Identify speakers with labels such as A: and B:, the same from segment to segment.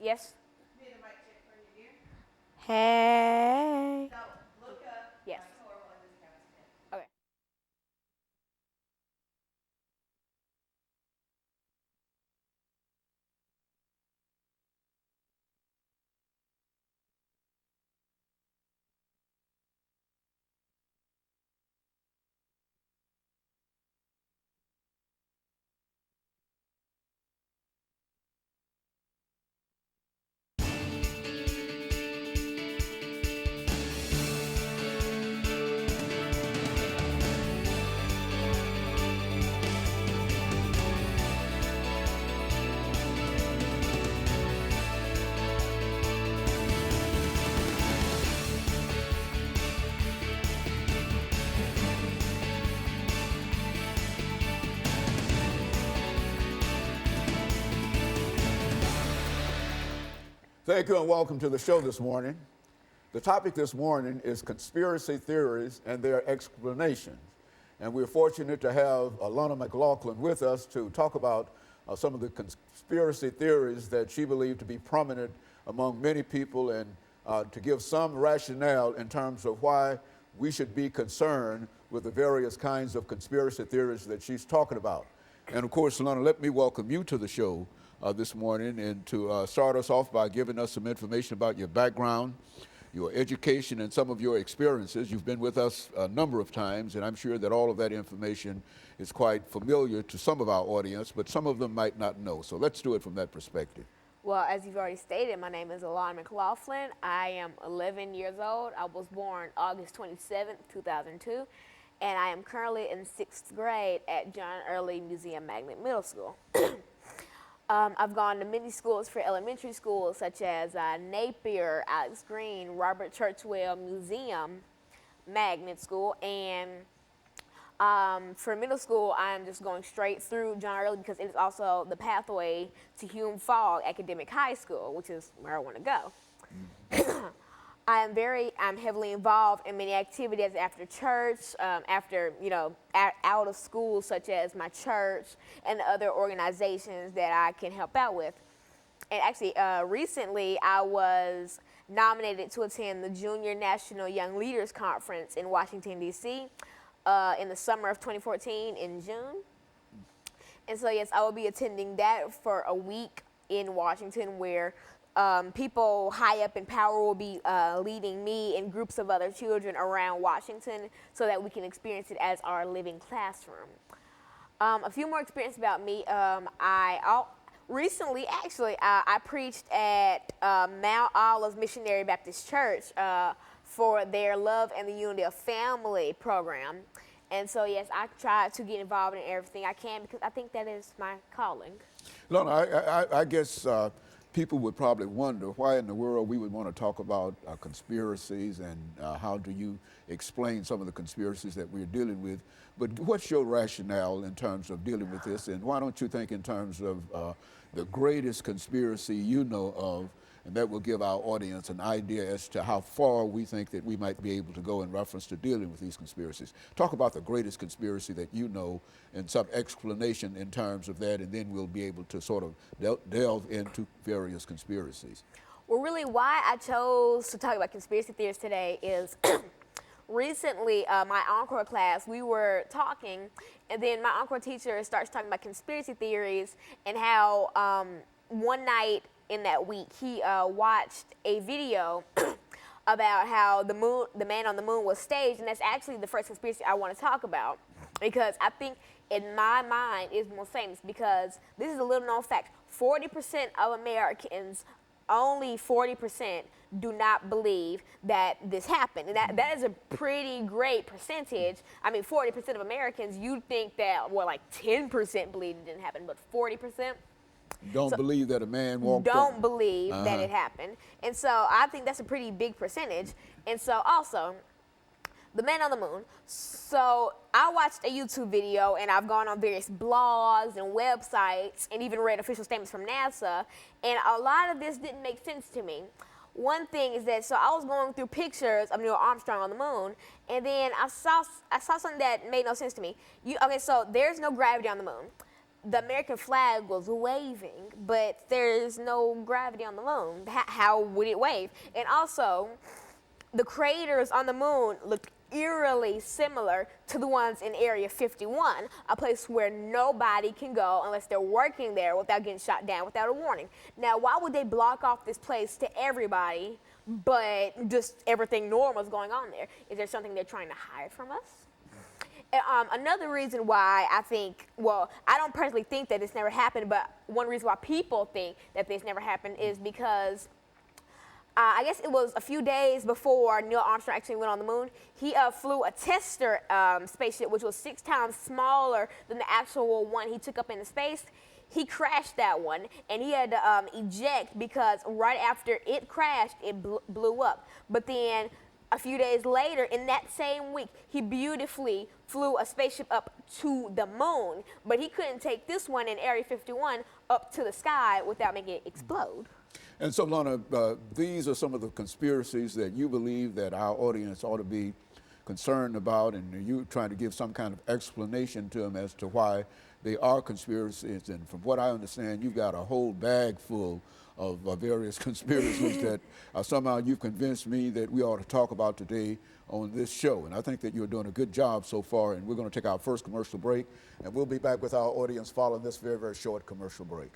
A: Yes.
B: Need a mic check for you, dear.
A: Hey.
B: No, look up.
A: Yes.
B: Like horrible in this camera's
A: Okay.
C: Thank you and welcome to the show this morning. The topic this morning is conspiracy theories and their explanations. And we're fortunate to have Alana McLaughlin with us to talk about some of the conspiracy theories that she believed to be prominent among many people and to give some rationale in terms of why we should be concerned with the various kinds of conspiracy theories that she's talking about. And of course, Alana, let me welcome you to the show this morning and to start us off by giving us some information about your background, your education, and some of your experiences. You've been with us a number of times, and I'm sure that all of that information is quite familiar to some of our audience, but some of them might not know. So let's do it from that perspective.
A: Well, as you've already stated, my name is Alana McLaughlin. I am 11 years old. I was born August 27th, 2002, and I am currently in 6th grade at John Early Museum Magnet Middle School. I've gone to many schools for elementary schools, such as Napier, Alex Green, Robert Churchwell Museum Magnet School, and for middle school, I'm just going straight through John Early because it is also the pathway to Hume Fogg Academic High School, which is where I want to go. I'm heavily involved in many activities after church, after, out of school, such as my church and other organizations that I can help out with. And actually, recently, I was nominated to attend the Junior National Young Leaders Conference in Washington, D.C. In the summer of 2014 in June. And so, yes, I will be attending that for a week in Washington where people high up in power will be leading me and groups of other children around Washington so that we can experience it as our living classroom. A few more experiences about me. Recently, actually, I preached at Mount Olive Missionary Baptist Church for their Love and the Unity of Family program. And so, yes, I try to get involved in everything I can because I think that is my calling.
C: Lona, I guess people would probably wonder why in the world we would want to talk about conspiracies and how do you explain some of the conspiracies that we're dealing with. But what's your rationale in terms of dealing with this? And why don't you think in terms of the greatest conspiracy you know of, and that will give our audience an idea as to how far we think that we might be able to go in reference to dealing with these conspiracies. Talk about the greatest conspiracy that you know and some explanation in terms of that, and then we'll be able to sort of delve into various conspiracies.
A: Well, really, why I chose to talk about conspiracy theories today is recently, my encore class, we were talking, and then my encore teacher starts talking about conspiracy theories and how one night in that week, he watched a video about how the man on the moon was staged, and that's actually the first conspiracy I want to talk about because I think in my mind it's most famous because this is a little known fact. 40% of Americans, only 40% do not believe that this happened. And that is a pretty great percentage. I mean, 40% of Americans, you'd think that, well, like 10% believe it didn't happen, but 40%?
C: Don't believe that a man walked up.
A: Don't believe that it happened. And so I think that's a pretty big percentage. And so also, the man on the moon. So I watched a YouTube video and I've gone on various blogs and websites and even read official statements from NASA. And a lot of this didn't make sense to me. One thing is that, so I was going through pictures of Neil Armstrong on the moon, and then I saw something that made no sense to me. Okay, so there's no gravity on the moon. the American flag was waving, but there's no gravity on the moon. How would it wave? And also, the craters on the moon look eerily similar to the ones in Area 51, a place where nobody can go unless they're working there without getting shot down without a warning. Now, why would they block off this place to everybody, but just everything normal is going on there? Is there something they're trying to hide from us? Another reason why I think, well, I don't personally think that this never happened, but one reason why people think that this never happened is because I guess it was a few days before Neil Armstrong actually went on the moon. He flew a tester spaceship, which was 6 times smaller than the actual one he took up into space. He crashed that one, and he had to eject because right after it crashed, it blew up. But then a few days later, in that same week, he beautifully flew a spaceship up to the moon, but he couldn't take this one in Area 51 up to the sky without making it explode.
C: And so, Lana, these are some of the conspiracies that you believe that our audience ought to be concerned about, and you trying to give some kind of explanation to them as to why they are conspiracies. And from what I understand, you've got a whole bag full of various conspiracies that somehow you've convinced me that we ought to talk about today on this show. And I think that you're doing a good job so far, and we're going to take our first commercial break, and we'll be back with our audience following this very, very short commercial break.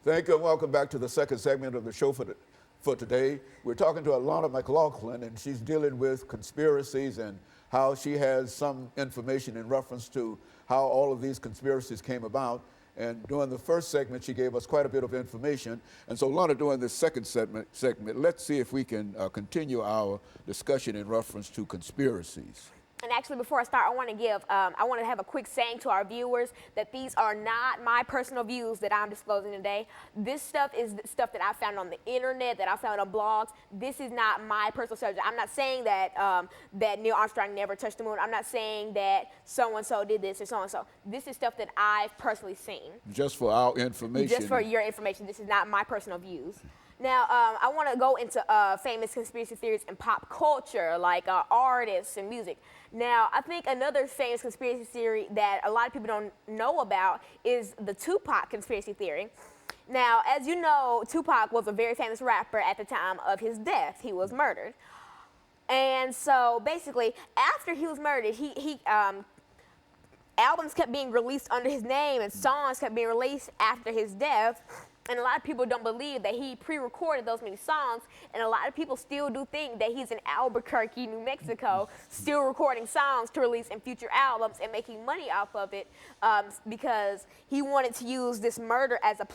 C: Thank you, and welcome back to the second segment of the show for today. We're talking to Alana McLaughlin, and she's dealing with conspiracies and how she has some information in reference to how all of these conspiracies came about. And during the first segment, she gave us quite a bit of information. And so, Alana, during this second segment, let's see if we can continue our discussion in reference to conspiracies.
A: And actually, before I start, I want to have a quick saying to our viewers that these are not my personal views that I'm disclosing today. This stuff is stuff that I found on the internet, that I found on blogs. This is not my personal subject. I'm not saying that that Neil Armstrong never touched the moon. I'm not saying that so-and-so did this or so-and-so. This is stuff that I've personally seen.
C: Just for our information.
A: Just for your information. This is not my personal views. Now, I want to go into famous conspiracy theories in pop culture, like artists and music. Now, I think another famous conspiracy theory that a lot of people don't know about is the Tupac conspiracy theory. Now, as you know, Tupac was a very famous rapper at the time of his death. He was murdered. And so, basically, after he was murdered, albums kept being released under his name and songs kept being released after his death. And a lot of people don't believe that he pre-recorded those many songs, and a lot of people still do think that he's in Albuquerque, New Mexico, still recording songs to release in future albums and making money off of it because he wanted to use this murder as a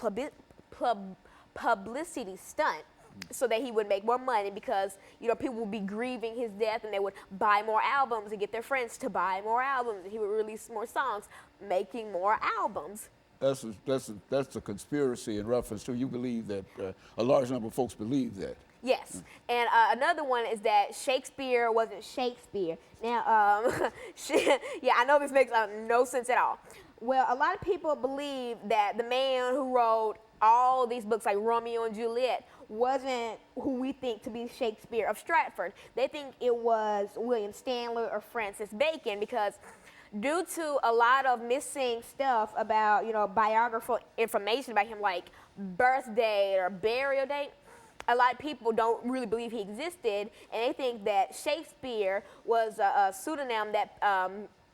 A: publicity stunt so that he would make more money because, you know, people would be grieving his death and they would buy more albums and get their friends to buy more albums, and he would release more songs, making more albums.
C: That's a conspiracy in reference to, you believe that a large number of folks believe that.
A: Yes, and another one is that Shakespeare wasn't Shakespeare. Now, yeah, I know this makes no sense at all. Well, a lot of people believe that the man who wrote all these books like Romeo and Juliet wasn't who we think to be Shakespeare of Stratford. They think it was William Stanley or Francis Bacon because due to a lot of missing stuff about, you know, biographical information about him, like birth date or burial date, a lot of people don't really believe he existed, and they think that Shakespeare was a pseudonym that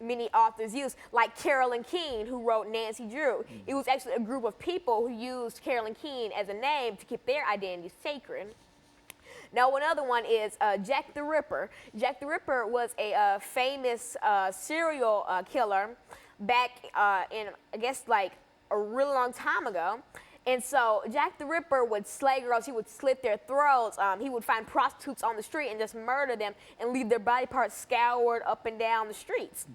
A: many authors used, like Carolyn Keene, who wrote Nancy Drew. It was actually a group of people who used Carolyn Keene as a name to keep their identity sacred. Now, another one is Jack the Ripper. Jack the Ripper was a famous serial killer back in, I guess, like a really long time ago. And so Jack the Ripper would slay girls. He would slit their throats. He would find prostitutes on the street and just murder them and leave their body parts scoured up and down the streets.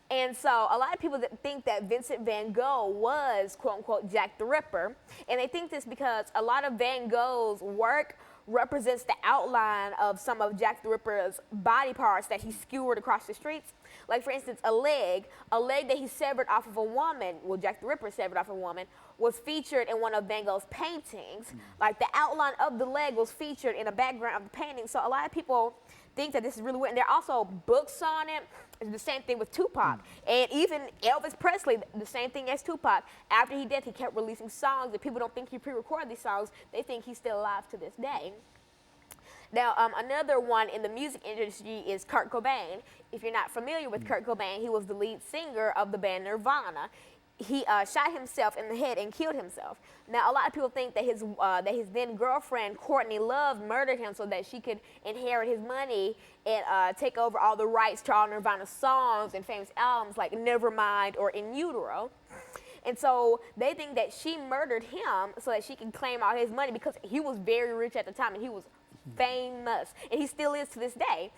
A: And so a lot of people that think that Vincent van Gogh was, quote unquote, Jack the Ripper. And they think this because a lot of Van Gogh's work represents the outline of some of Jack the Ripper's body parts that he skewered across the streets. Like, for instance, a leg that he severed off of a woman, well, Jack the Ripper severed off a woman, was featured in one of Van Gogh's paintings. Like, the outline of the leg was featured in the background of the painting. So a lot of people think that this is really weird. And there are also books on it. It's the same thing with Tupac. And even Elvis Presley, the same thing as Tupac. After he died, he kept releasing songs. And people don't think he pre-recorded these songs. They think he's still alive to this day. Now, another one in the music industry is Kurt Cobain. If you're not familiar with Kurt Cobain, he was the lead singer of the band Nirvana. He shot himself in the head and killed himself. Now, a lot of people think that his then girlfriend, Courtney Love, murdered him so that she could inherit his money and take over all the rights to all Nirvana songs and famous albums like Nevermind or In Utero. And so they think that she murdered him so that she could claim all his money because he was very rich at the time and he was famous, and he still is to this day.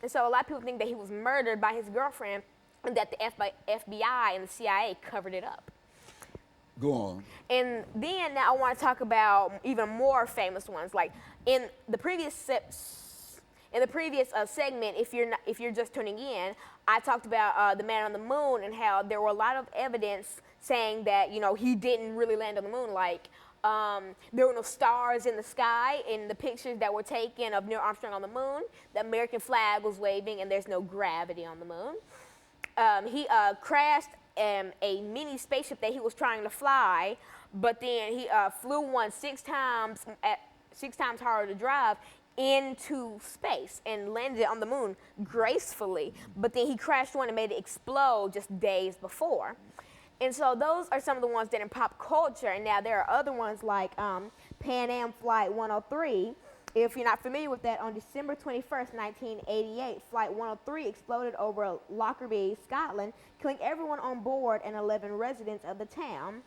A: And so a lot of people think that he was murdered by his girlfriend and that the FBI and the CIA covered it up.
C: Go on.
A: And then now I want to talk about even more famous ones. Like in the previous segment, if you're just tuning in, I talked about the man on the moon and how there were a lot of evidence saying that he didn't really land on the moon. Like there were no stars in the sky in the pictures that were taken of Neil Armstrong on the moon. The American flag was waving, and there's no gravity on the moon. He crashed a mini spaceship that he was trying to fly, but then he flew one six times harder to drive into space and landed on the moon gracefully. But then he crashed one and made it explode just days before. And so those are some of the ones that in pop culture. And now there are other ones like Pan Am Flight 103. If you're not familiar with that, on December 21st, 1988, Flight 103 exploded over Lockerbie, Scotland, killing everyone on board and 11 residents of the town.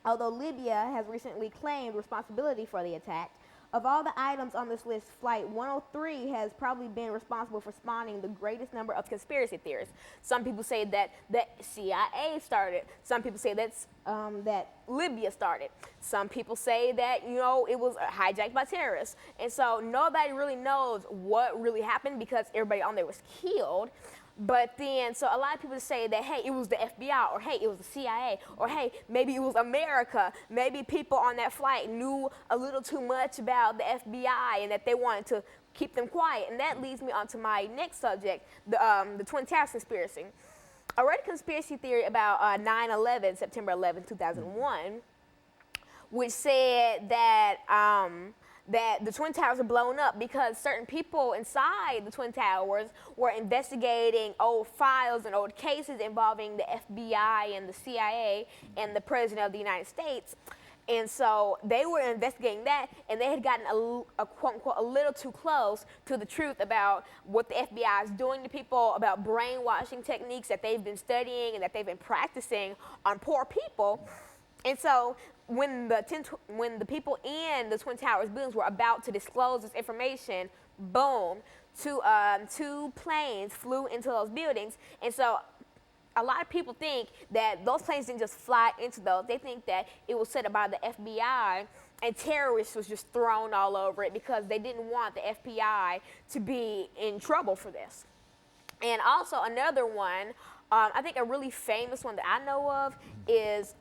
A: Although Libya has recently claimed responsibility for the attack, of all the items on this list, Flight 103 has probably been responsible for spawning the greatest number of conspiracy theories. Some people say that the CIA started. Some people say that Libya started. Some people say that, it was hijacked by terrorists. And so nobody really knows what really happened because everybody on there was killed. But then, so a lot of people say that, hey, it was the FBI, or hey, it was the CIA, or hey, maybe it was America. Maybe people on that flight knew a little too much about the FBI and that they wanted to keep them quiet. And that leads me on to my next subject, the Twin Towers conspiracy. I read a conspiracy theory about 9/11, September 11, 2001, which said that the Twin Towers are blown up because certain people inside the Twin Towers were investigating old files and old cases involving the FBI and the CIA and the President of the United States. And so they were investigating that, and they had gotten a quote-unquote a little too close to the truth about what the FBI is doing to people, about brainwashing techniques that they've been studying and that they've been practicing on poor people. And so when the people in the Twin Towers buildings were about to disclose this information, boom, two planes flew into those buildings. And so a lot of people think that those planes didn't just fly into those. They think that it was set up by the FBI and terrorists was just thrown all over it because they didn't want the FBI to be in trouble for this. And also another one, I think a really famous one that I know of is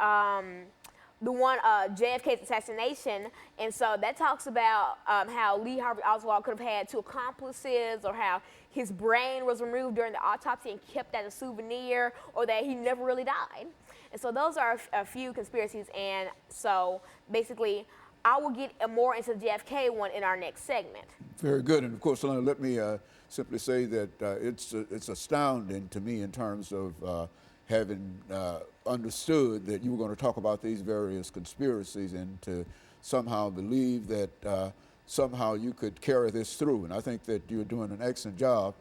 A: the one JFK's assassination. And so that talks about how Lee Harvey Oswald could have had two accomplices, or how his brain was removed during the autopsy and kept as a souvenir, or that he never really died. And so those are a few conspiracies. And so basically, I will get more into the JFK one in our next segment.
C: Very good. And of course, Alana, let me simply say that it's astounding to me in terms of having understood that you were going to talk about these various conspiracies and to somehow believe that somehow you could carry this through. And I think that you're doing an excellent job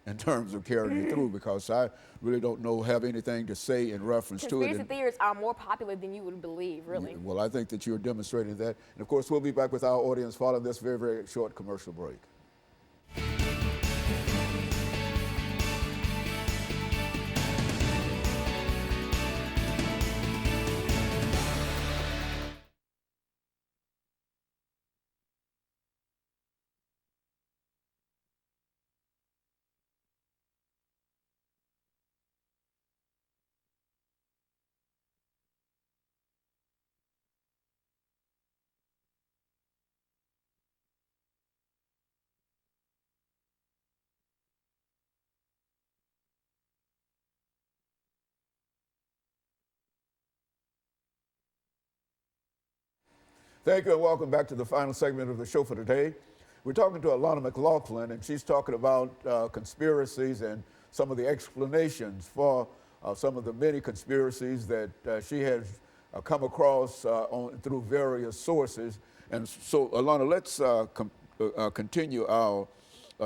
C: in terms of carrying it through, because I really don't have anything to say in reference to it.
A: Conspiracy theories are more popular than you would believe, really.
C: Well, I think that you're demonstrating that. And of course, we'll be back with our audience following this very, very short commercial break. Thank you and welcome back to the final segment of the show for today. We're talking to Alana McLaughlin, and she's talking about conspiracies and some of the explanations for some of the many conspiracies that she has come across through various sources. And so, Alana, let's continue our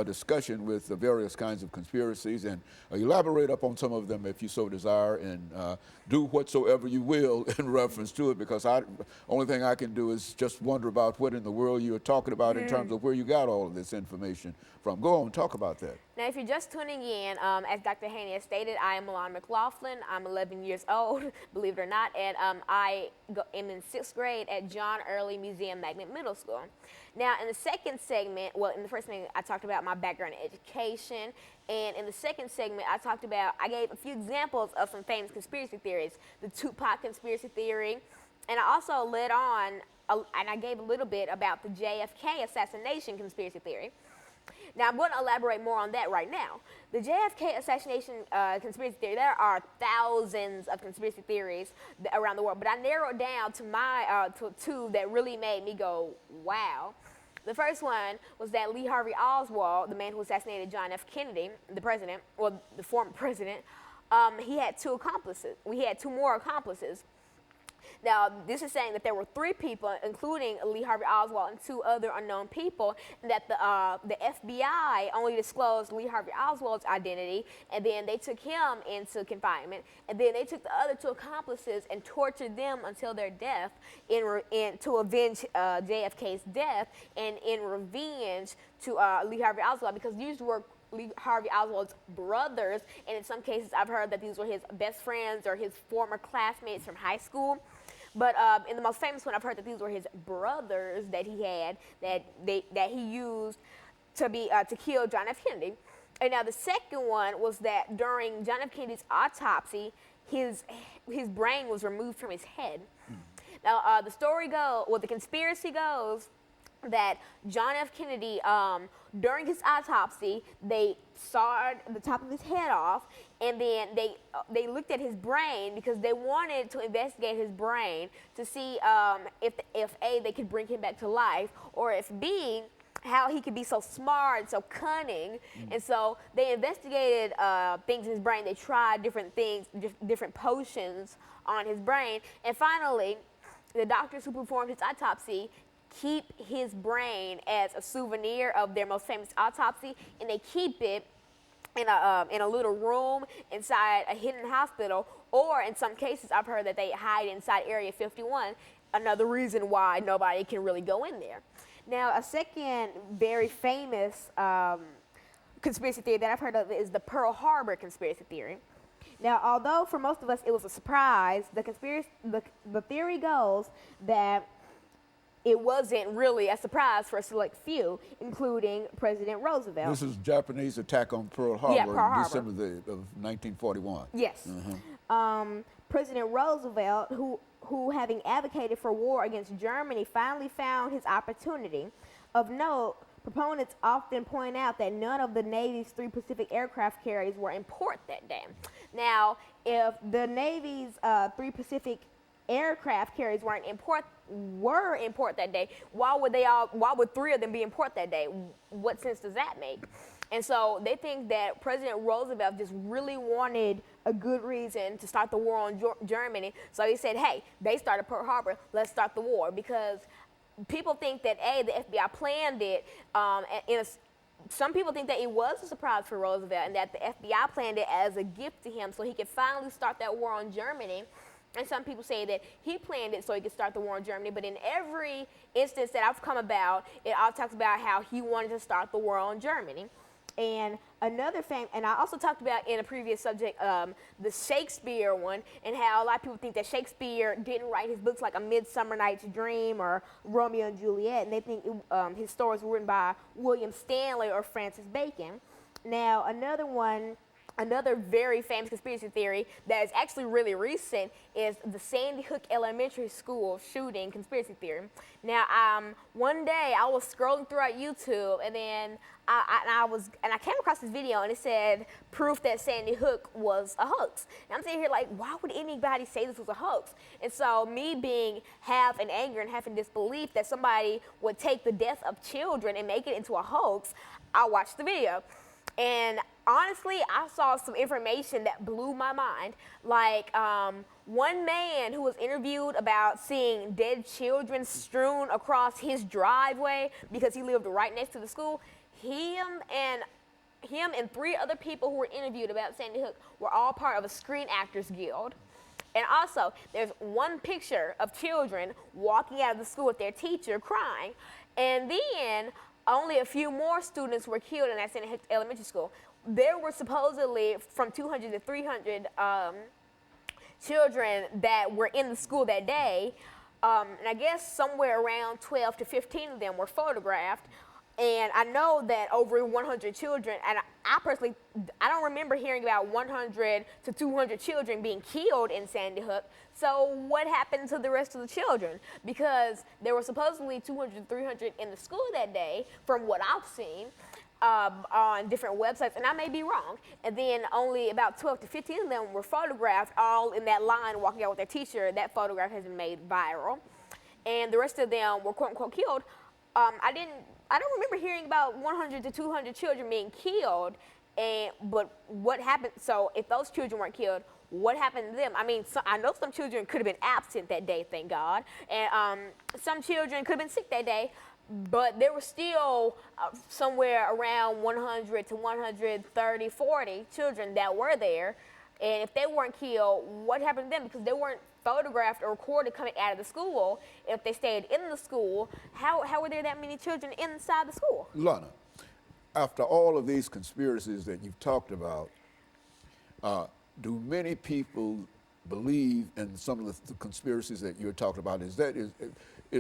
C: discussion with the various kinds of conspiracies and elaborate upon some of them if you so desire, and do whatsoever you will in reference to it, because only thing I can do is just wonder about what in the world you're talking about in terms of where you got all of this information from. Go on, talk about that.
A: Now, if you're just tuning in, as Dr. Haney has stated, I am Alana McLaughlin. I'm 11 years old, believe it or not, and I am in 6th grade at John Early Museum Magnet Middle School. Now, in the second segment, well, in the first segment, I talked about my background in education, and in the second segment, I gave a few examples of some famous conspiracy theories, the Tupac conspiracy theory, and I also led on, and I gave a little bit about the JFK assassination conspiracy theory. Now, I'm going to elaborate more on that right now. The JFK assassination conspiracy theory, there are thousands of conspiracy theories around the world, but I narrowed down to to two that really made me go, wow. The first one was that Lee Harvey Oswald, the man who assassinated John F. Kennedy, the president, or the former president, he had two accomplices. We had two more accomplices. Now, this is saying that there were 3 people, including Lee Harvey Oswald and 2 other unknown people, and that the FBI only disclosed Lee Harvey Oswald's identity, and then they took him into confinement, and then they took the other 2 accomplices and tortured them until their death to avenge JFK's death, and in revenge to Lee Harvey Oswald, because these were Lee Harvey Oswald's brothers, and in some cases I've heard that these were his best friends or his former classmates from high school. But in the most famous one, I've heard that these were his brothers that he had, that he used to kill John F. Kennedy. And now the second one was that during John F. Kennedy's autopsy, his brain was removed from his head. Now the conspiracy goes that John F. Kennedy, during his autopsy, they sawed the top of his head off, and then they looked at his brain because they wanted to investigate his brain to see if A, they could bring him back to life, or if B, how he could be so smart, so cunning. And so they investigated things in his brain. They tried different things, different potions on his brain, and finally, the doctors who performed his autopsy keep his brain as a souvenir of their most famous autopsy, and they keep it in a little room inside a hidden hospital, or in some cases I've heard that they hide inside Area 51, another reason why nobody can really go in there. Now, a second very famous conspiracy theory that I've heard of is the Pearl Harbor conspiracy theory. Now, although for most of us it was a surprise, the theory goes that it wasn't really a surprise for a select few, including President Roosevelt.
C: This is Japanese attack on Pearl Harbor,
A: Yeah, Pearl Harbor.
C: December of 1941.
A: Yes. President Roosevelt, who having advocated for war against Germany, finally found his opportunity. Of note, proponents often point out that none of the Navy's 3 Pacific aircraft carriers were in port that day. Now, if the Navy's 3 Pacific aircraft carriers were in port that day, why would 3 of them be in port that day? What sense does that make? And so they think that President Roosevelt just really wanted a good reason to start the war on Germany. So he said, hey, they started Pearl Harbor, let's start the war. Because people think that, A, the FBI planned it some people think that it was a surprise for Roosevelt and that the FBI planned it as a gift to him so he could finally start that war on Germany. And some people say that he planned it so he could start the war in Germany. But in every instance that I've come about, it all talks about how he wanted to start the war on Germany. And another and I also talked about in a previous subject, the Shakespeare one, and how a lot of people think that Shakespeare didn't write his books like A Midsummer Night's Dream or Romeo and Juliet, and they think his stories were written by William Stanley or Francis Bacon. Now, another very famous conspiracy theory that is actually really recent is the Sandy Hook Elementary School shooting conspiracy theory. Now, one day I was scrolling throughout YouTube, and then I came across this video, and it said proof that Sandy Hook was a hoax. And I'm sitting here like, why would anybody say this was a hoax? And so, me being half in anger and half in disbelief that somebody would take the death of children and make it into a hoax, I watched the video. And honestly, I saw some information that blew my mind. Like one man who was interviewed about seeing dead children strewn across his driveway because he lived right next to the school. Him and 3 other people who were interviewed about Sandy Hook were all part of a Screen Actors Guild. And also, there's one picture of children walking out of the school with their teacher crying. And then only a few more students were killed in that Sandy Hook Elementary School. There were supposedly from 200 to 300 children that were in the school that day. And I guess somewhere around 12 to 15 of them were photographed. And I know that over 100 children, and I personally, I don't remember hearing about 100 to 200 children being killed in Sandy Hook. So what happened to the rest of the children? Because there were supposedly 200 to 300 in the school that day, from what I've seen on different websites, and I may be wrong. And then only about 12 to 15 of them were photographed, all in that line walking out with their teacher. That photograph has been made viral. And the rest of them were quote unquote killed. I don't remember hearing about 100 to 200 children being killed, but what happened? So if those children weren't killed, what happened to them? I mean, I know some children could have been absent that day, thank God, and some children could have been sick that day, but there were still somewhere around 100 to 130, 40 children that were there, and if they weren't killed, what happened to them? Because they weren't photographed or recorded coming out of the school. If they stayed in the school, how were there that many children inside the school?
C: Lana, after all of these conspiracies that you've talked about, do many people believe in some of the conspiracies that you're talking about? Is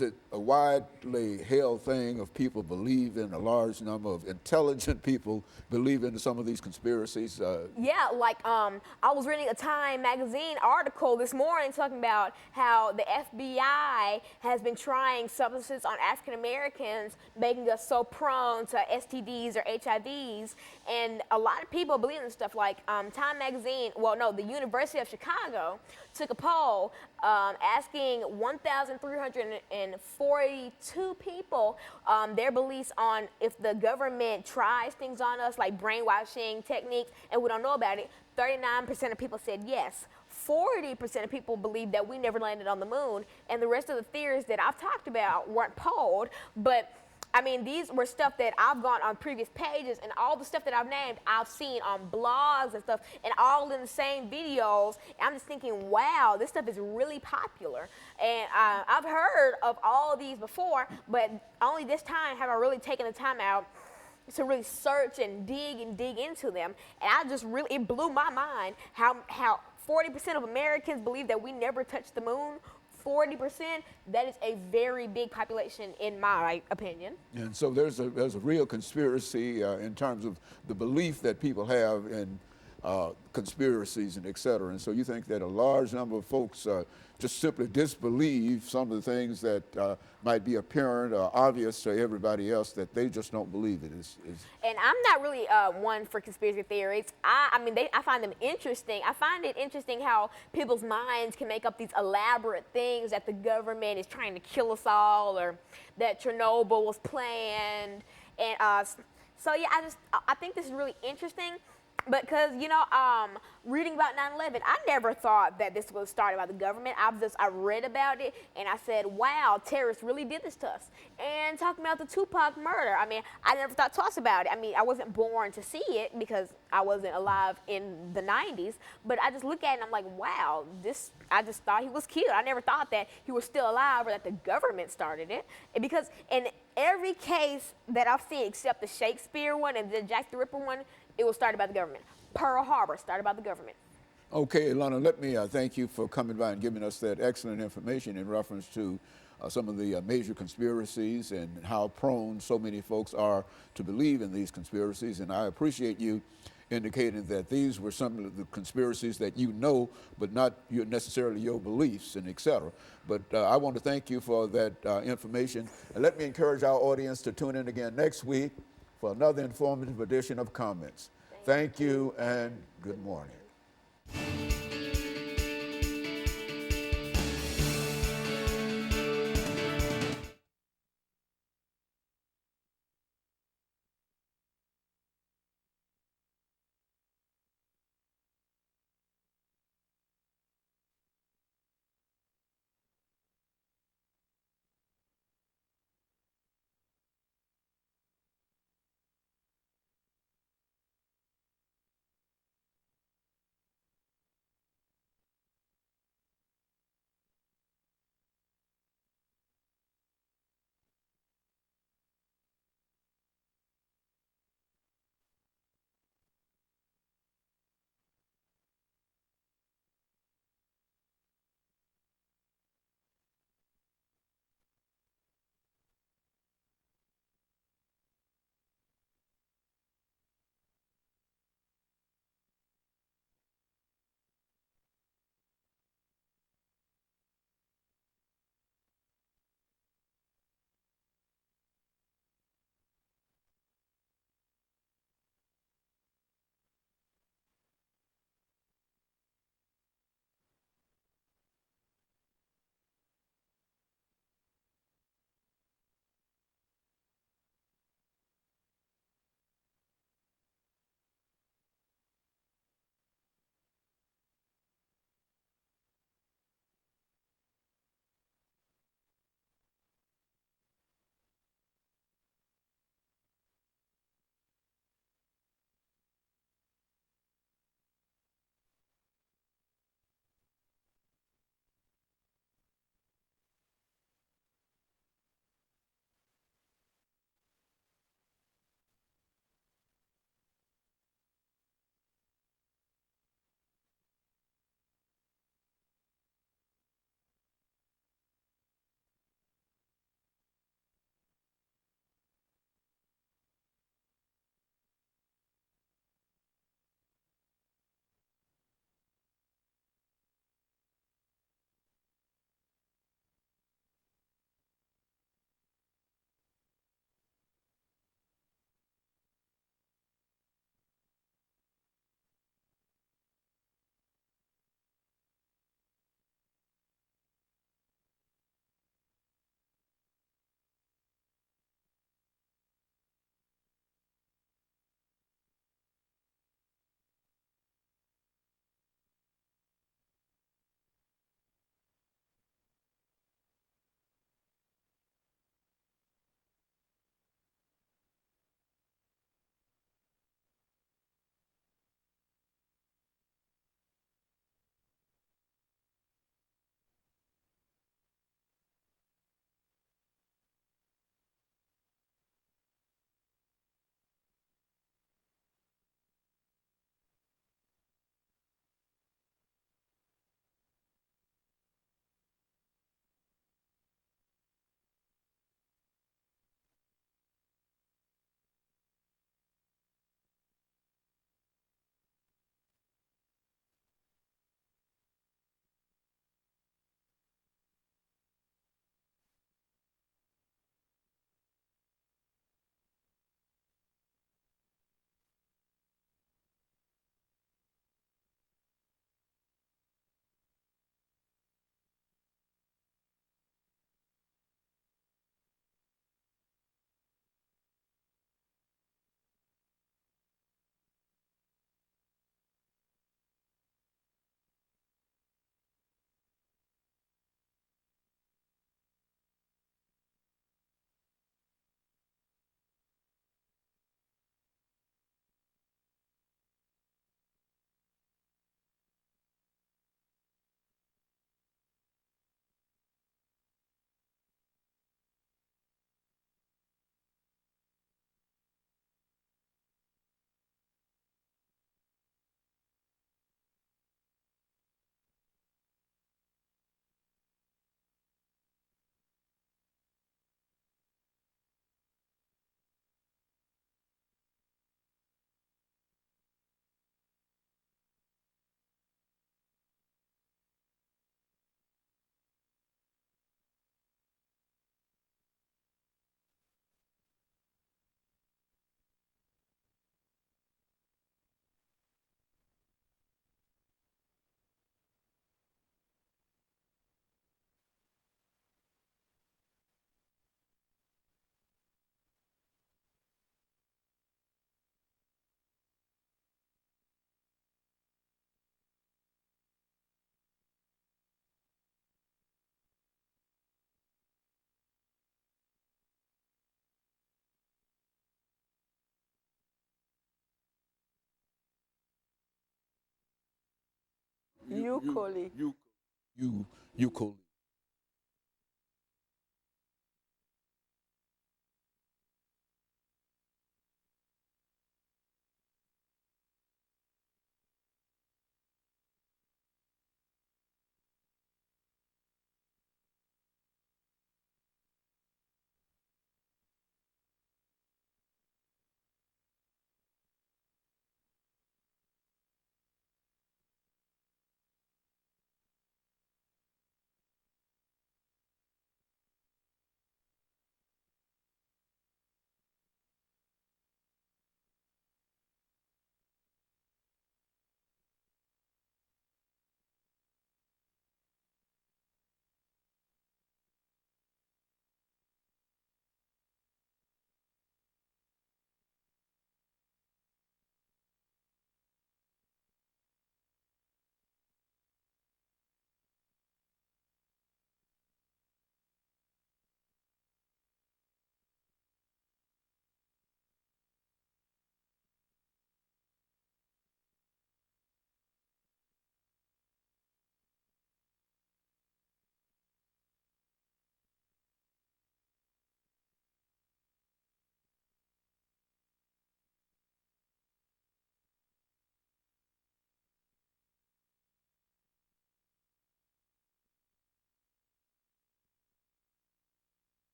C: it a widely held thing of people believe in, a large number of intelligent people believe in some of these conspiracies?
A: Yeah, like I was reading a Time magazine article this morning talking about how the FBI has been trying substances on African Americans, making us so prone to STDs or HIVs, and a lot of people believe in this stuff. Like Time magazine, the University of Chicago took a poll asking 1,342 people their beliefs on if the government tries things on us, like brainwashing techniques, and we don't know about it. 39% of people said yes. 40% of people believe that we never landed on the moon, and the rest of the theories that I've talked about weren't polled, but I mean, these were stuff that I've gone on previous pages, and all the stuff that I've named, I've seen on blogs and stuff, and all in the same videos. And I'm just thinking, wow, this stuff is really popular. And I've heard of all of these before, but only this time have I really taken the time out to really search and dig into them. And it blew my mind how 40% of Americans believe that we never touched the moon. 40%, that is a very big population in my opinion.
C: And so there's a real conspiracy in terms of the belief that people have in conspiracies and et cetera. And so you think that a large number of folks just simply disbelieve some of the things that might be apparent or obvious to everybody else, that they just don't believe it.
A: And I'm not really one for conspiracy theories. I find them interesting. I find it interesting how people's minds can make up these elaborate things that the government is trying to kill us all, or that Chernobyl was planned. And so yeah, I think this is really interesting. because reading about 9/11, I never thought that this was started by the government. I read about it and I said, wow, terrorists really did this to us. And talking about the Tupac murder, I mean, I never thought twice about it. I mean, I wasn't born to see it because I wasn't alive in the 90s, but I just look at it and I'm like, wow, I just thought he was killed. I never thought that he was still alive or that the government started it. And because in every case that I've seen except the Shakespeare one and the Jack the Ripper one, it was started by the government. Pearl Harbor started by the government.
C: Okay, Alana, let me thank you for coming by and giving us that excellent information in reference to some of the major conspiracies and how prone so many folks are to believe in these conspiracies. And I appreciate you indicating that these were some of the conspiracies that you know, but not necessarily your beliefs and et cetera. But I want to thank you for that information. And let me encourage our audience to tune in again next week for another informative edition of Comments. Thank you and good morning.
D: Ukulele.
C: Ukulele.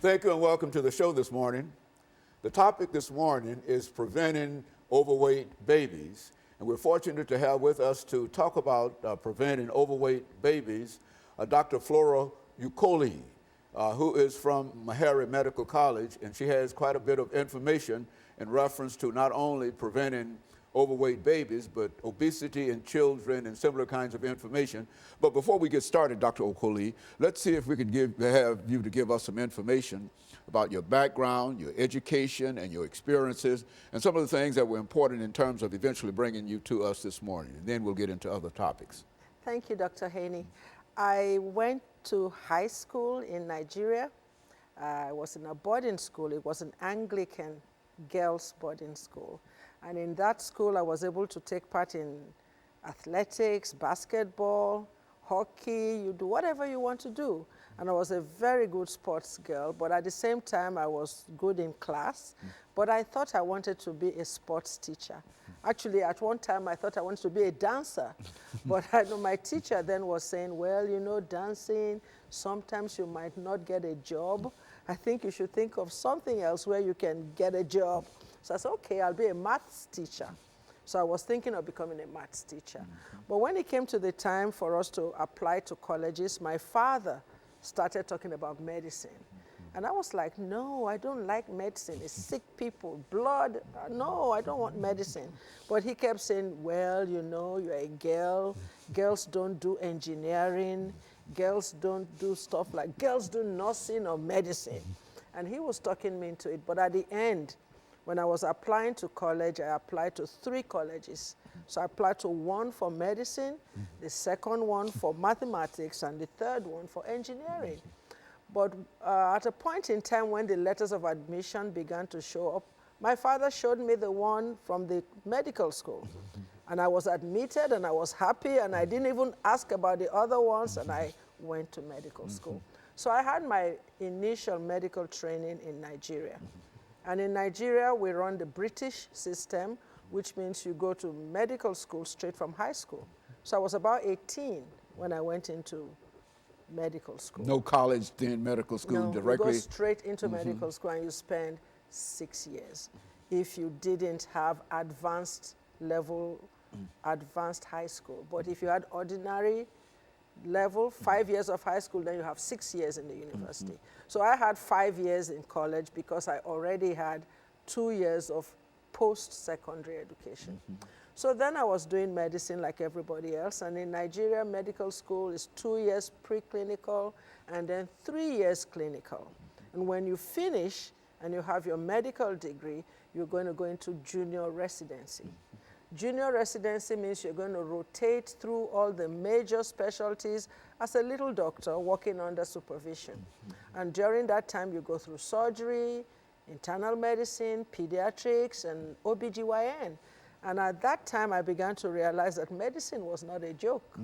C: Thank you and welcome to the show this morning. The topic this morning is preventing overweight babies. And we're fortunate to have with us to talk about preventing overweight babies, Dr. Flora Ukulele, who is from Meharry Medical College, and she has quite a bit of information in reference to not only preventing overweight babies, but obesity in children and similar kinds of information. But before we get started, Dr. Ukulele, let's see if we can have you to give us some information about your background, your education, and your experiences, and some of the things that were important in terms of eventually bringing you to us this morning. And then we'll get into other topics.
D: Thank you, Dr. Haney. I went to high school in Nigeria. I was in a boarding school. It was an Anglican girls' boarding school. And in that school, I was able to take part in athletics, basketball, hockey. You do whatever you want to do. And I was a very good sports girl, but at the same time, I was good in class. But I thought I wanted to be a sports teacher. Actually, at one time, I thought I wanted to be a dancer. But I know my teacher then was saying, well, you know, dancing, sometimes you might not get a job. I think you should think of something else where you can get a job. So I said, okay, I'll be a maths teacher. So I was thinking of becoming a maths teacher. But when it came to the time for us to apply to colleges, my father started talking about medicine. And I was like, no, I don't like medicine. It's sick people, blood. No, I don't want medicine. But he kept saying, well, you know, you're a girl. Girls don't do engineering. Girls don't do stuff like, girls do nursing or medicine. And he was talking me into it. But at the end, when I was applying to college, I applied to 3 colleges. So I applied to 1 for medicine, the second one for mathematics, and the third one for engineering. But at a point in time when the letters of admission began to show up, my father showed me the one from the medical school. And I was admitted, and I was happy, and I didn't even ask about the other ones, and I went to medical school. So I had my initial medical training in Nigeria. And in Nigeria, we run the British system, which means you go to medical school straight from high school. So I was about 18 when I went into medical school.
C: No college, then medical school
D: No,
C: directly?
D: you go straight into medical school and you spend 6 years. If you didn't have advanced level, advanced high school. But if you had ordinary level, 5 years of high school, then you have 6 years in the university. So I had 5 years in college because I already had 2 years of post-secondary education. So then I was doing medicine like everybody else, and in Nigeria, medical school is 2 years preclinical and then 3 years clinical. And when you finish and you have your medical degree, you're going to go into junior residency. Junior residency means you're going to rotate through all the major specialties as a little doctor working under supervision. And during that time, you go through surgery, internal medicine, pediatrics, and OBGYN. And at that time, I began to realize that medicine was not a joke.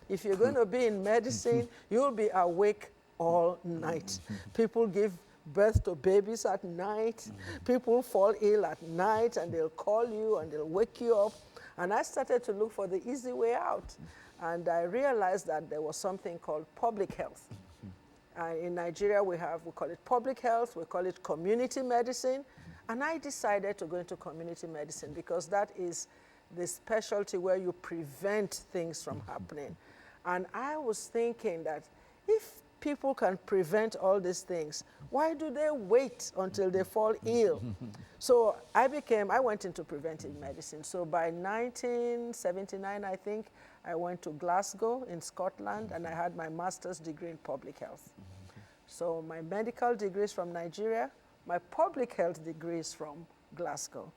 D: If you're going to be in medicine, you'll be awake all night. People give birth to babies at night. People fall ill at night, and they'll call you, and they'll wake you up. And I started to look for the easy way out. And I realized that there was something called public health. In Nigeria, we call it public health, we call it community medicine. And I decided to go into community medicine because that is the specialty where you prevent things from happening. And I was thinking that if people can prevent all these things, why do they wait until they fall ill? So I went into preventive medicine. So by 1979, I think, I went to Glasgow in Scotland, and I had my master's degree in public health. So my medical degree is from Nigeria. My public health degree is from Glasgow.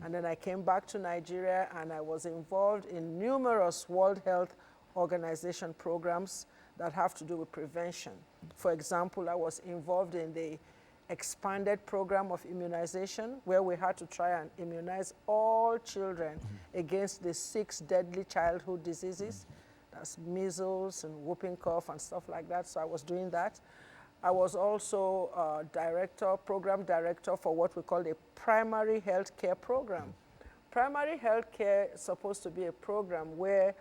D: And then I came back to Nigeria, and I was involved in numerous World Health Organization programs that have to do with prevention. For example, I was involved in the expanded program of immunization, where we had to try and immunize all children against the 6 deadly childhood diseases. That's measles and whooping cough and stuff like that. So I was doing that. I was also program director for what we call a primary health care program. Primary health care is supposed to be a program where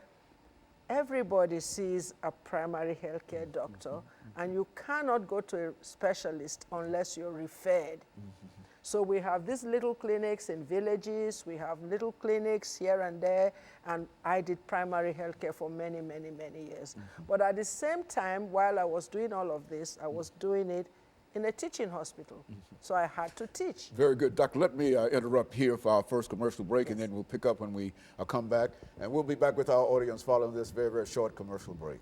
D: everybody sees a primary health care doctor, and you cannot go to a specialist unless you're referred. So we have these little clinics in villages, we have little clinics here and there, and I did primary health care for many, many, many years. But at the same time, while I was doing all of this, I was doing it in a teaching hospital. So I had to teach.
C: Very good. Doctor, let me interrupt here for our first commercial break, and then we'll pick up when we come back. And we'll be back with our audience following this very, very short commercial break.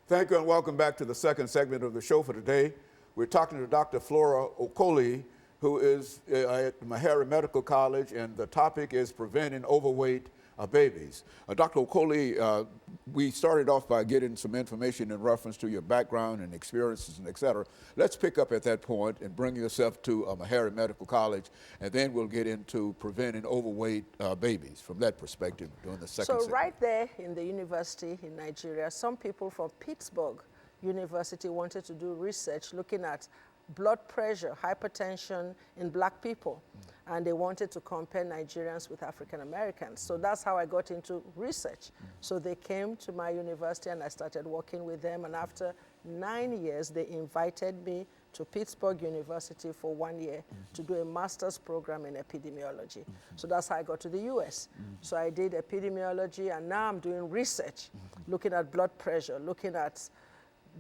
C: Thank you and welcome back to the second segment of the show for today. We're talking to Dr. Flora Okoli, who is at Meharry Medical College, and the topic is preventing overweight babies. Dr. Okoli, we started off by getting some information in reference to your background and experiences and et cetera. Let's pick up at that point and bring yourself to Meharry Medical College, and then we'll get into preventing overweight babies from that perspective during the second segment.
D: So right there in the university in Nigeria, some people from Pittsburgh University wanted to do research looking at blood pressure, hypertension in black people. And they wanted to compare Nigerians with African Americans. So that's how I got into research. So they came to my university and I started working with them. And after 9 years, they invited me to Pittsburgh University for 1 year to do a master's program in epidemiology. So that's how I got to the US. So I did epidemiology, and now I'm doing research, looking at blood pressure, looking at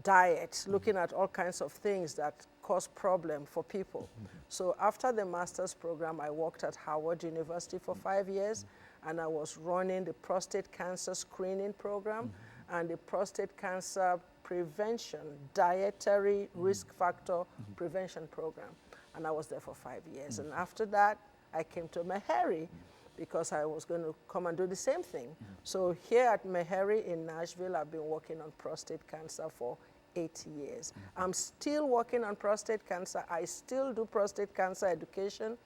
D: diet, looking at all kinds of things that cause problem for people. So after the master's program, I worked at Howard University for 5 years, and I was running the prostate cancer screening program and the prostate cancer prevention, dietary risk factor prevention program. And I was there for 5 years. And after that, I came to Meharry because I was going to come and do the same thing. So here at Meharry in Nashville, I've been working on prostate cancer for 8 years. I'm still working on prostate cancer. I still do prostate cancer education,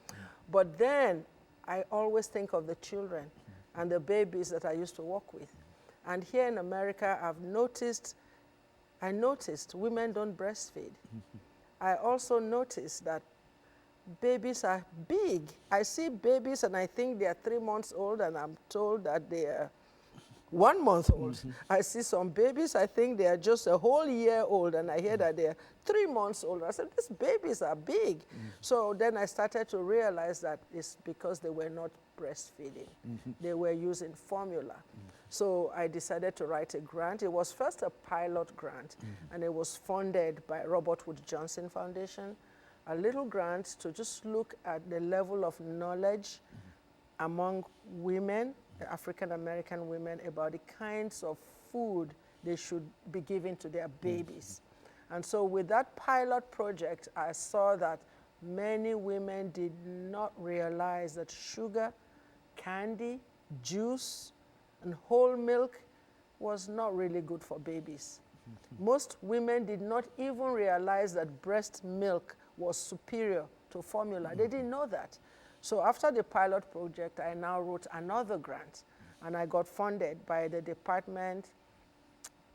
D: but then I always think of the children and the babies that I used to work with. And here in America, I noticed women don't breastfeed. I also noticed that babies are big. I see babies and I think they are 3 months old and I'm told that they are 1 month old. I see some babies, I think they are just a whole year old and I hear that they are 3 months old. I said, these babies are big. So then I started to realize that it's because they were not breastfeeding. They were using formula. So I decided to write a grant. It was first a pilot grant and it was funded by Robert Wood Johnson Foundation. A little grant to just look at the level of knowledge among women, African-American women, about the kinds of food they should be giving to their babies. And so with that pilot project, I saw that many women did not realize that sugar, candy, juice, and whole milk was not really good for babies. Most women did not even realize that breast milk was superior to formula. They didn't know that. So after the pilot project, I now wrote another grant, and I got funded by the department,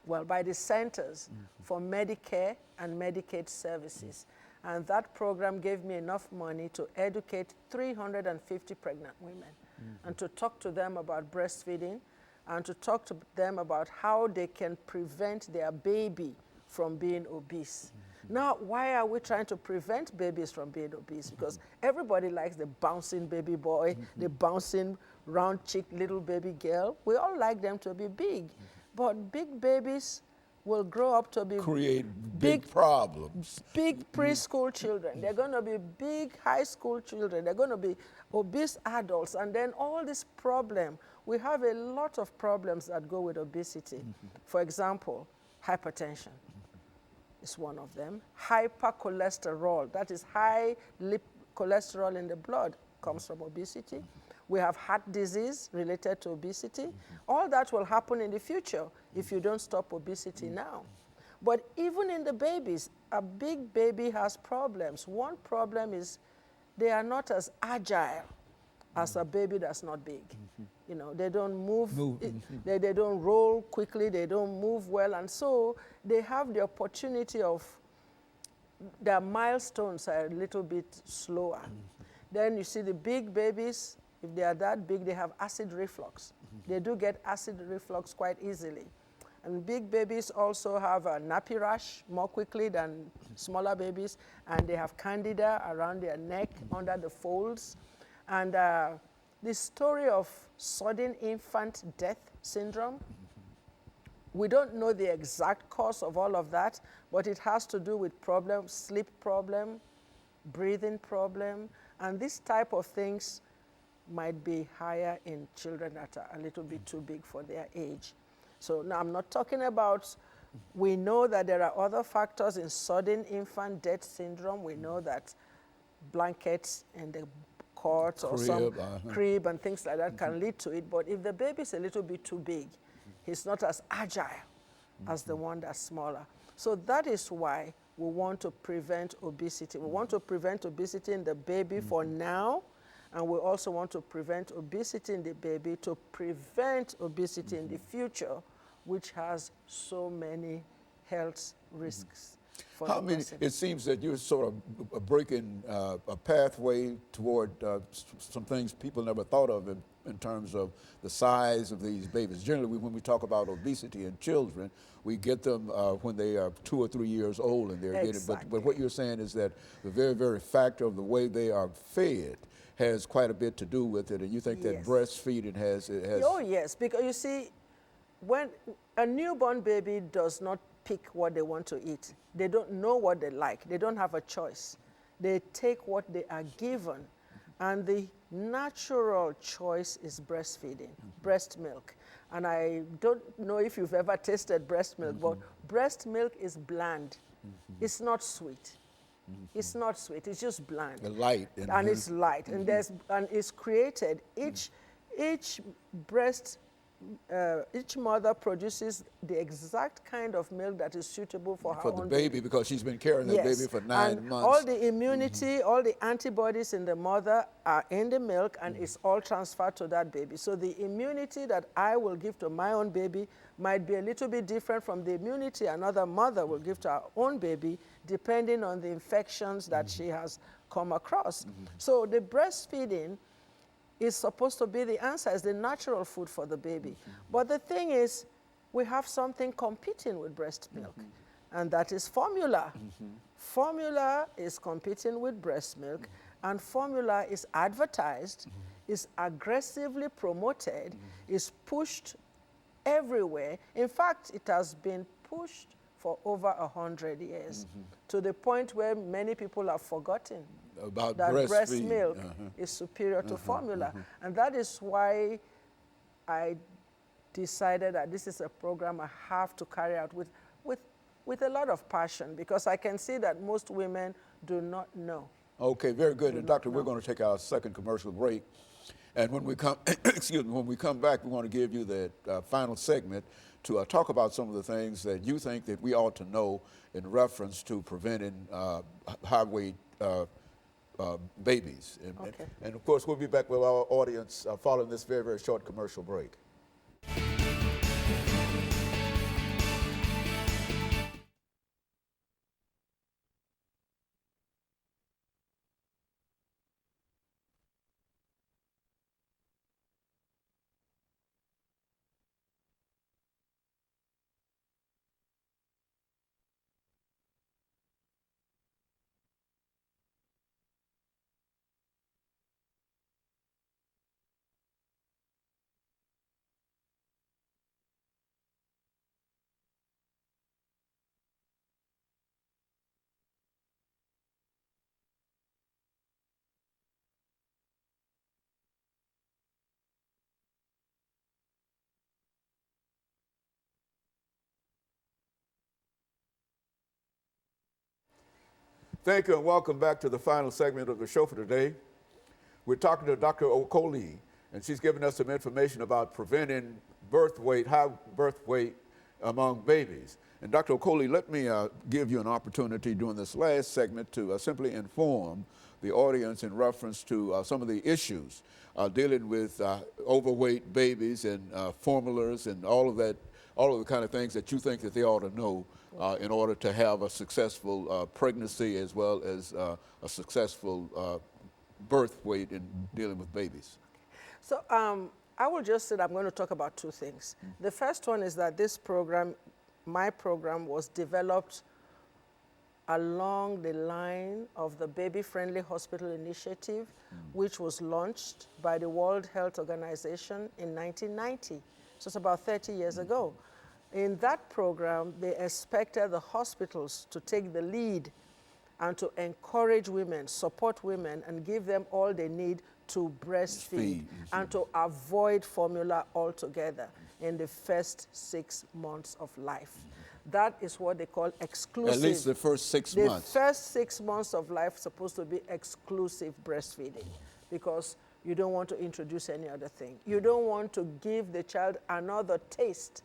D: well, by the Centers for Medicare and Medicaid Services. And that program gave me enough money to educate 350 pregnant women and to talk to them about breastfeeding and to talk to them about how they can prevent their baby from being obese. Now, why are we trying to prevent babies from being obese? Because everybody likes the bouncing baby boy, the bouncing round cheek little baby girl. We all like them to be big. But big babies will grow up to be
C: Create big problems.
D: big preschool children. They're going to be big high school children. They're going to be obese adults. And then all this problem, we have a lot of problems that go with obesity. For example, hypertension is one of them. Hypercholesterol, that is high cholesterol in the blood, comes from obesity. We have heart disease related to obesity. All that will happen in the future if you don't stop obesity now. But even in the babies, a big baby has problems. One problem is they are not as agile as a baby that's not big. You know, they don't move, they don't roll quickly, they don't move well, and so they have the opportunity of, their milestones are a little bit slower. Then you see the big babies, if they are that big, they have acid reflux. They do get acid reflux quite easily. And big babies also have a nappy rash more quickly than smaller babies, and they have candida around their neck, under the folds. And the story of sudden infant death syndrome, we don't know the exact cause of all of that, but it has to do with problems, sleep problem, breathing problem, and this type of things might be higher in children that are a little bit too big for their age. So now I'm not talking about, we know that there are other factors in sudden infant death syndrome. We know that blankets in the cots or some crib and things like that can lead to it. But if the baby is a little bit too big, he's not as agile as the one that's smaller. So that is why we want to prevent obesity. We want to prevent obesity in the baby for now, and we also want to prevent obesity in the baby to prevent obesity in the future, which has so many health risks.
C: How many, it seems that you're sort of breaking a pathway toward some things people never thought of in terms of the size of these babies. Generally, when we talk about obesity in children, we get them when they are 2 or 3 years old and they're getting, but what you're saying is that the very, very factor of the way they are fed has quite a bit to do with it, and you think that breastfeeding has...
D: Oh, yes, because you see, when a newborn baby does not pick what they want to eat, they don't know what they like, they don't have a choice. They take what they are given, and the natural choice is breastfeeding, breast milk. And I don't know if you've ever tasted breast milk, but breast milk is bland. It's not sweet. It's not sweet, it's just bland.
C: The light.
D: And it's light. And it's created, each breast, each mother produces the exact kind of milk that is suitable for her
C: for the
D: own
C: baby, because she's been carrying that baby for 9
D: and
C: months.
D: all the immunity, all the antibodies in the mother are in the milk, and it's all transferred to that baby. So the immunity that I will give to my own baby might be a little bit different from the immunity another mother will give to her own baby, depending on the infections that she has come across. So the breastfeeding is supposed to be the answer, is the natural food for the baby. But the thing is, we have something competing with breast milk, and that is formula. Formula is competing with breast milk, and formula is advertised, is aggressively promoted, is pushed everywhere. In fact, it has been pushed for over 100 years, to the point where many people have forgotten
C: About
D: that breast
C: breastfeeding.
D: milk is superior to formula. And that is why I decided that this is a program I have to carry out with a lot of passion, because I can see that most women do not know.
C: Okay, very good. And Doctor, we're going to take our second commercial break. And when we come, excuse me, when we come back, we want to give you the final segment to talk about some of the things that you think that we ought to know in reference to preventing high-weight babies. And of course, we'll be back with our audience following this very, very short commercial break. Thank you, and welcome back to the final segment of the show for today. We're talking to Dr. Okoli, and she's giving us some information about preventing high birth weight among babies. And Dr. Okoli, let me give you an opportunity during this last segment to simply inform the audience in reference to some of the issues dealing with overweight babies and formulas and all of the kind of things that you think that they ought to know in order to have a successful pregnancy as well as a successful birth weight in dealing with babies.
D: So I will just say that I'm going to talk about two things. The first one is that this program, my program, was developed along the line of the Baby Friendly Hospital Initiative, which was launched by the World Health Organization in 1990. So it's about 30 years ago. In that program, they expected the hospitals to take the lead and to encourage women, support women, and give them all they need to breastfeed and to avoid formula altogether in the first 6 months of life. That is what they call exclusive.
C: At least the first 6 months.
D: The first 6 months of life is supposed to be exclusive breastfeeding, because you don't want to introduce any other thing. You don't want to give the child another taste.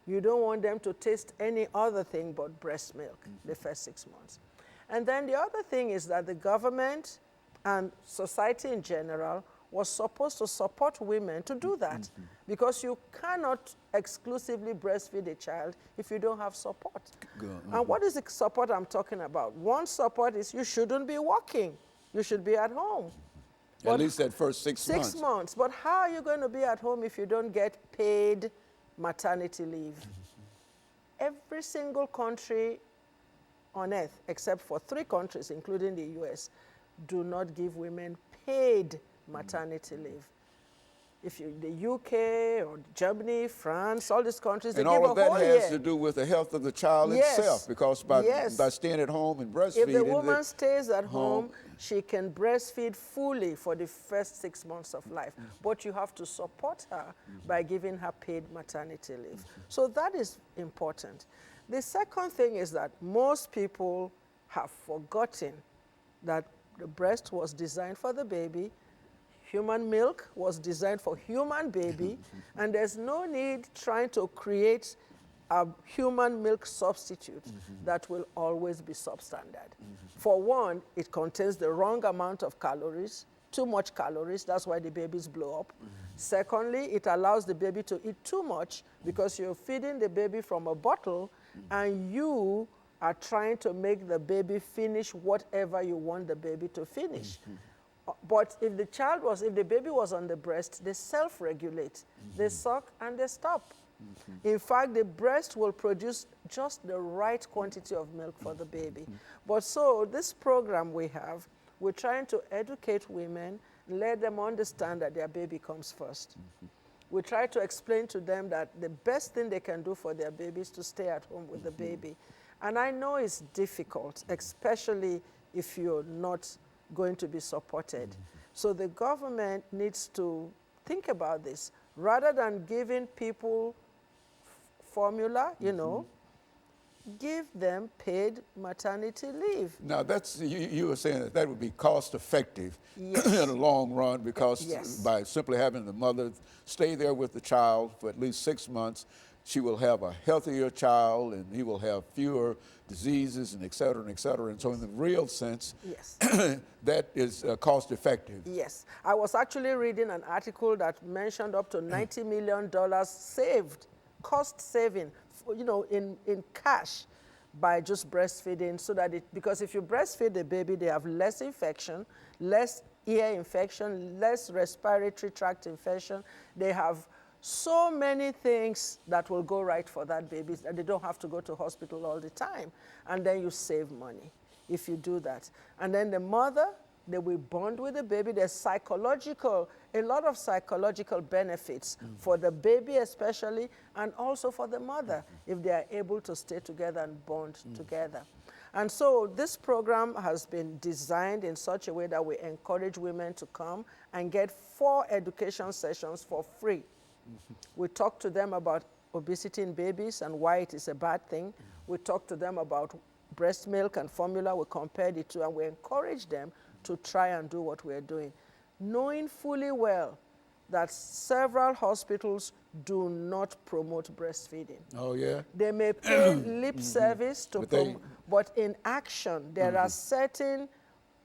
D: You don't want them to taste any other thing but breast milk the first 6 months. And then the other thing is that the government and society in general was supposed to support women to do that, because you cannot exclusively breastfeed a child if you don't have support. And what is the support I'm talking about? One support is you shouldn't be working. You should be at home.
C: At least that first 6 months.
D: 6 months. But how are you going to be at home if you don't get paid maternity leave? Every single country on earth, except for 3 countries, including the US, do not give women paid maternity leave. If you, the UK or Germany, France, all these countries, they give a whole year.
C: And all of that has to do with the health of the child itself, because by staying at home and breastfeeding.
D: If the woman stays at home, she can breastfeed fully for the first 6 months of life. But you have to support her by giving her paid maternity leave. So that is important. The second thing is that most people have forgotten that the breast was designed for the baby, human milk was designed for human baby, and there's no need trying to create a human milk substitute that will always be substandard. For one, it contains the wrong amount of calories, too much calories, that's why the babies blow up. Secondly, it allows the baby to eat too much because you're feeding the baby from a bottle and you are trying to make the baby finish whatever you want the baby to finish. But if the baby was on the breast, they self-regulate. They suck and they stop. In fact, the breast will produce just the right quantity of milk for the baby. But so this program we have, we're trying to educate women, let them understand that their baby comes first. We try to explain to them that the best thing they can do for their baby is to stay at home with the baby. And I know it's difficult, especially if you're not going to be supported. So the government needs to think about this. Rather than giving people formula, you know, give them paid maternity leave.
C: Now, that's, you were saying that would be cost effective
D: Yes.
C: in the long run because
D: Yes.
C: by simply having the mother stay there with the child for at least 6 months, she will have a healthier child and he will have fewer diseases and et cetera and et cetera. And so in the real sense,
D: Yes.
C: that is cost effective.
D: Yes. I was actually reading an article that mentioned up to $90 million saved, cost saving, you know, in cash by just breastfeeding, so that because if you breastfeed the baby, they have less infection, less ear infection, less respiratory tract infection. They have so many things that will go right for that baby that they don't have to go to hospital all the time. And then you save money if you do that. And then the mother, they will bond with the baby. There's a lot of psychological benefits for the baby especially, and also for the mother if they are able to stay together and bond together. And so this program has been designed in such a way that we encourage women to come and get 4 education sessions for free. We talk to them about obesity in babies and why it is a bad thing. We talk to them about breast milk and formula. We compare the two, and we encourage them to try and do what we're doing, knowing fully well that several hospitals do not promote breastfeeding.
C: Oh, yeah?
D: They may pay lip service to promote, but in action, there are certain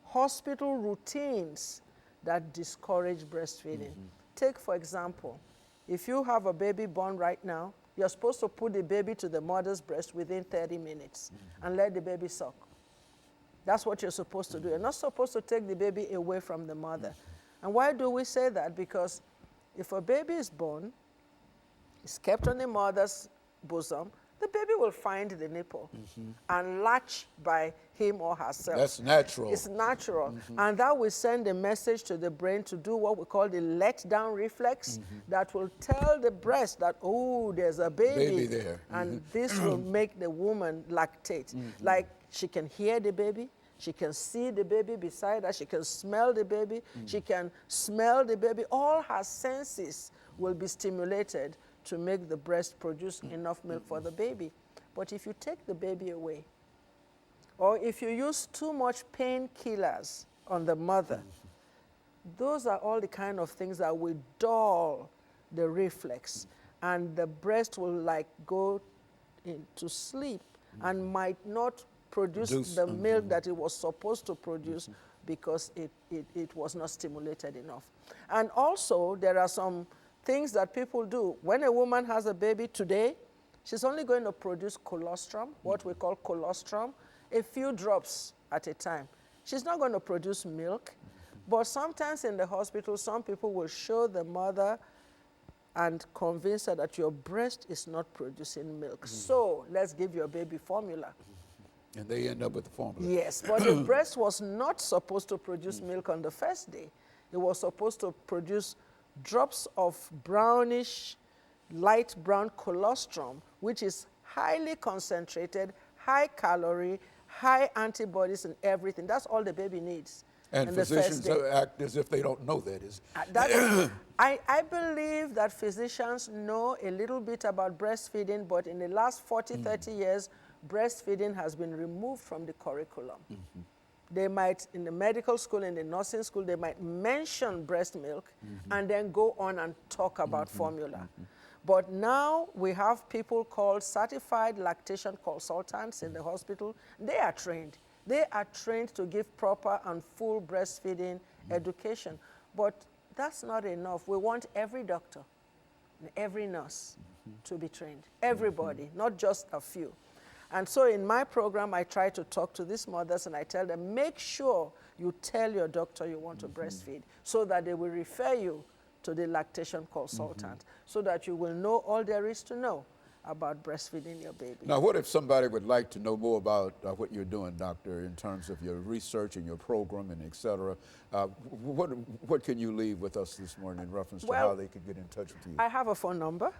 D: hospital routines that discourage breastfeeding. Take, for example, if you have a baby born right now, you're supposed to put the baby to the mother's breast within 30 minutes and let the baby suck. That's what you're supposed to do. You're not supposed to take the baby away from the mother. And why do we say that? Because if a baby is born, it's kept on the mother's bosom, the baby will find the nipple and latch by him or herself.
C: That's natural.
D: It's natural. And that will send a message to the brain to do what we call the let-down reflex that will tell the breast that, oh, there's a baby
C: there.
D: And this will make the woman lactate. Like she can hear the baby, she can see the baby beside her, she can smell the baby, she can smell the baby. All her senses will be stimulated to make the breast produce enough milk for the baby. But if you take the baby away, or if you use too much painkillers on the mother, those are all the kind of things that will dull the reflex, and the breast will like go into sleep and might not produce the milk that it was supposed to produce because it was not stimulated enough. And also, there are some things that people do. When a woman has a baby today, she's only going to produce colostrum, what we call colostrum, a few drops at a time. She's not going to produce milk, but sometimes in the hospital, some people will show the mother and convince her that your breast is not producing milk. So let's give your baby formula.
C: And they end up with the formula.
D: Yes, but the breast was not supposed to produce milk on the first day. It was supposed to produce drops of brownish, light brown colostrum, which is highly concentrated, high calorie, high antibodies and everything. That's all the baby needs.
C: And physicians act as if they don't know that.
D: I believe that physicians know a little bit about breastfeeding, but in the last 40, 30 years, breastfeeding has been removed from the curriculum. They might, in the medical school, in the nursing school, they might mention breast milk and then go on and talk about formula. But now we have people called certified lactation consultants in the hospital. They are trained. They are trained to give proper and full breastfeeding education. But that's not enough. We want every doctor, every nurse to be trained. Everybody, not just a few. And so in my program, I try to talk to these mothers and I tell them, make sure you tell your doctor you want to breastfeed so that they will refer you to the lactation consultant so that you will know all there is to know about breastfeeding your baby.
C: Now, what if somebody would like to know more about what you're doing, doctor, in terms of your research and your program and et cetera? What can you leave with us this morning in reference to how they can get in touch with you?
D: I have a phone number.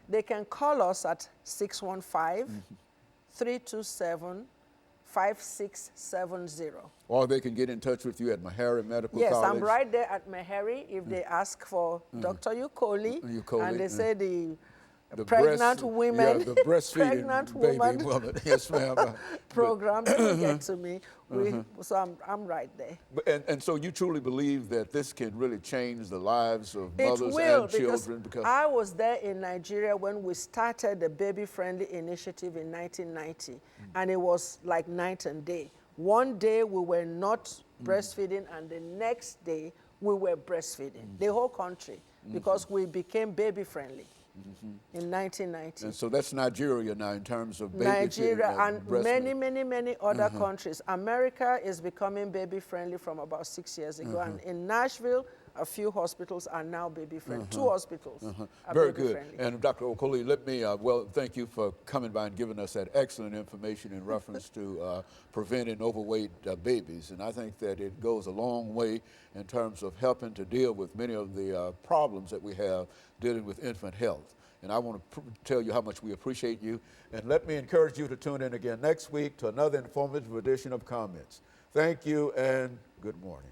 D: They can call us at 615-327-5670.
C: Or they can get in touch with you at Meharry Medical
D: Yes,
C: College.
D: I'm right there at Meharry. If they ask for Dr. Ukoli, and they say the pregnant women,
C: yeah, the breastfeeding
D: pregnant
C: baby
D: woman
C: woman. Yes, ma'am.
D: program, they will get to me. So I'm right there.
C: And so you truly believe that this can really change the lives of
D: It
C: mothers
D: will,
C: and children?
D: because I was there in Nigeria when we started the Baby Friendly Initiative in 1990, and it was like night and day. One day we were not breastfeeding, and the next day we were breastfeeding, the whole country, because we became baby friendly. In 1990.
C: And so that's Nigeria now in terms of baby
D: Nigeria
C: feeding
D: and
C: breast
D: many,
C: milk.
D: many other countries. America is becoming baby friendly from about 6 years ago. And in Nashville, a few hospitals are now baby friendly. 2 hospitals are
C: Very
D: baby
C: good.
D: friendly.
C: And Dr. Okoli, let me, well, thank you for coming by and giving us that excellent information in reference to preventing overweight babies. And I think that it goes a long way in terms of helping to deal with many of the problems that we have dealing with infant health. And I want to tell you how much we appreciate you. And let me encourage you to tune in again next week to another informative edition of Comments. Thank you and good morning.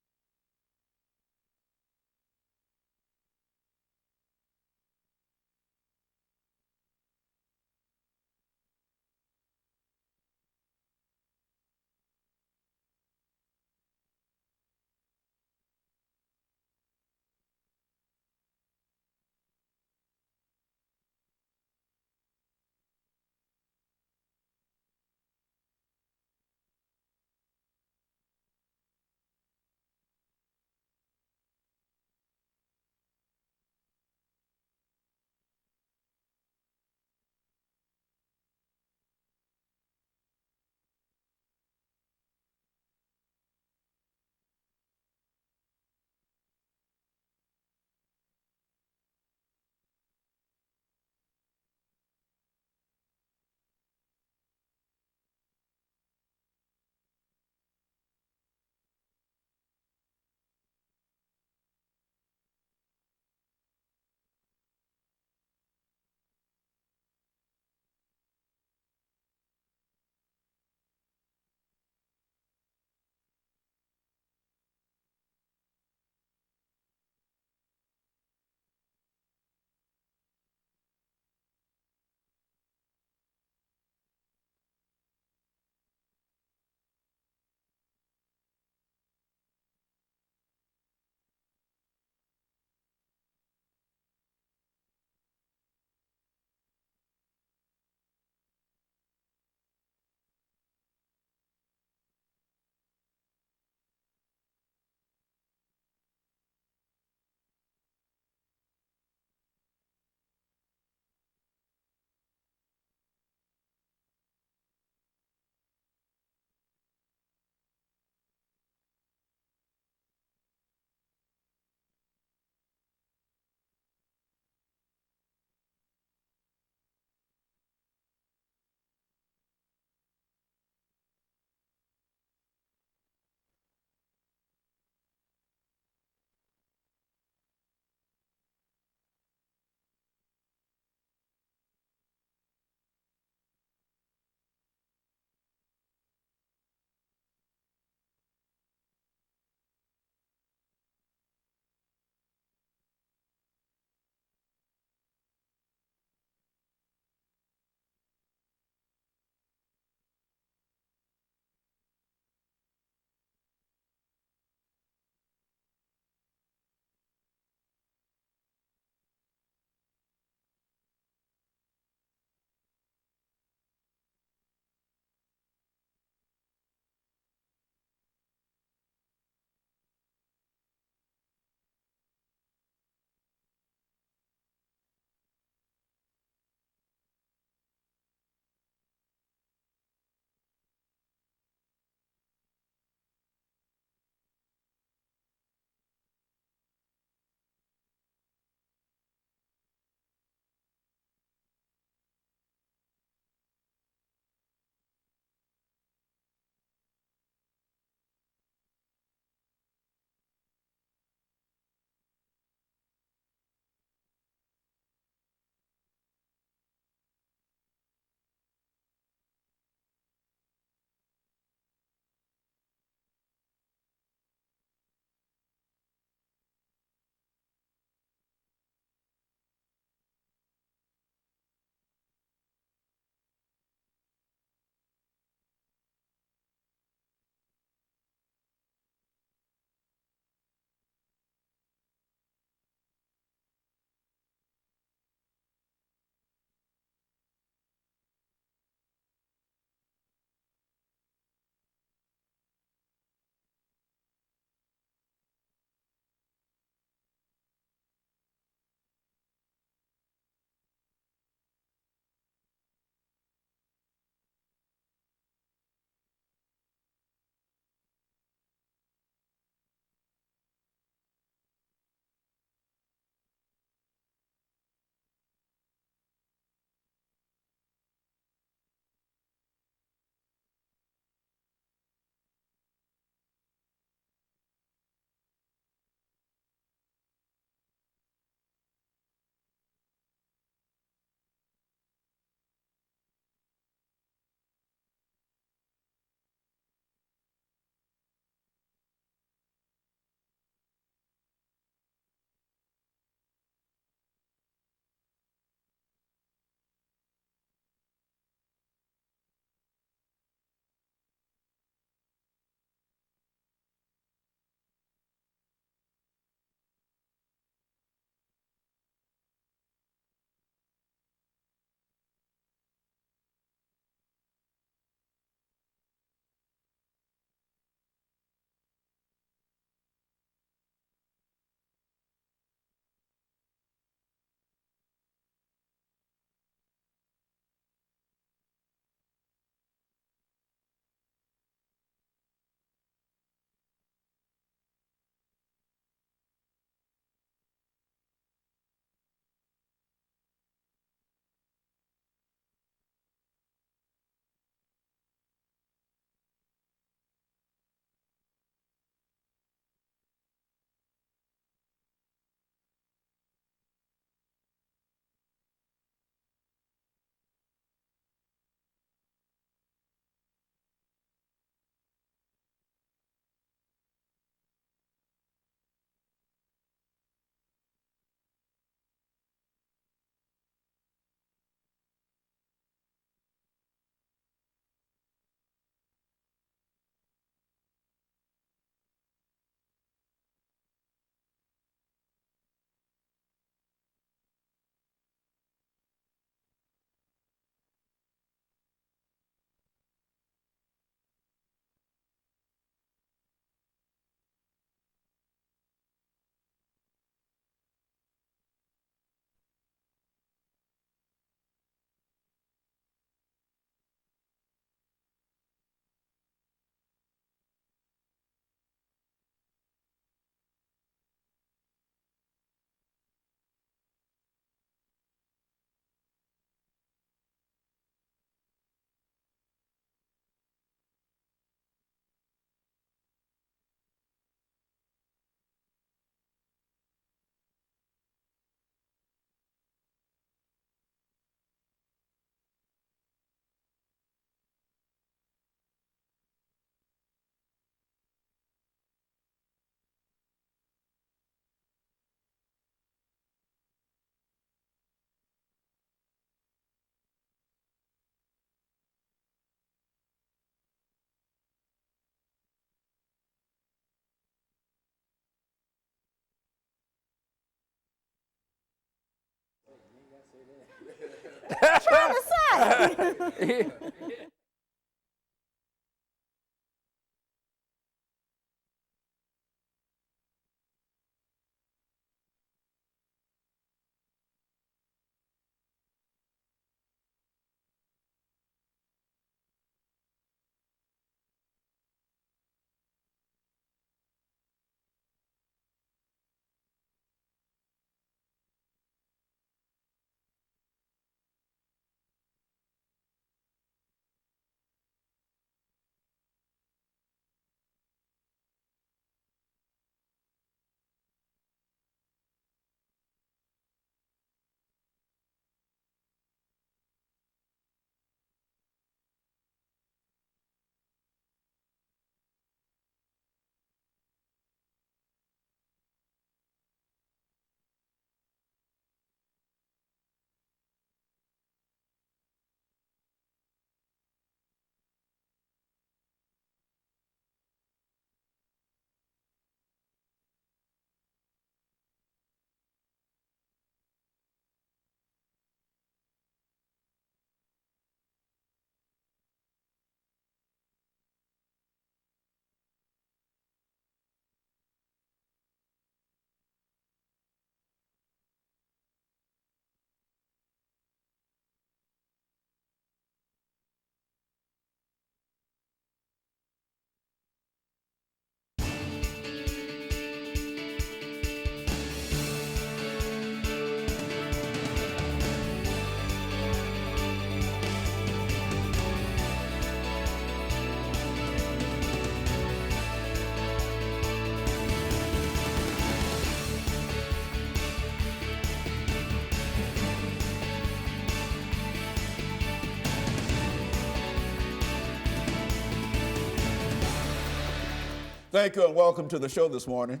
C: Thank you and welcome to the show this morning.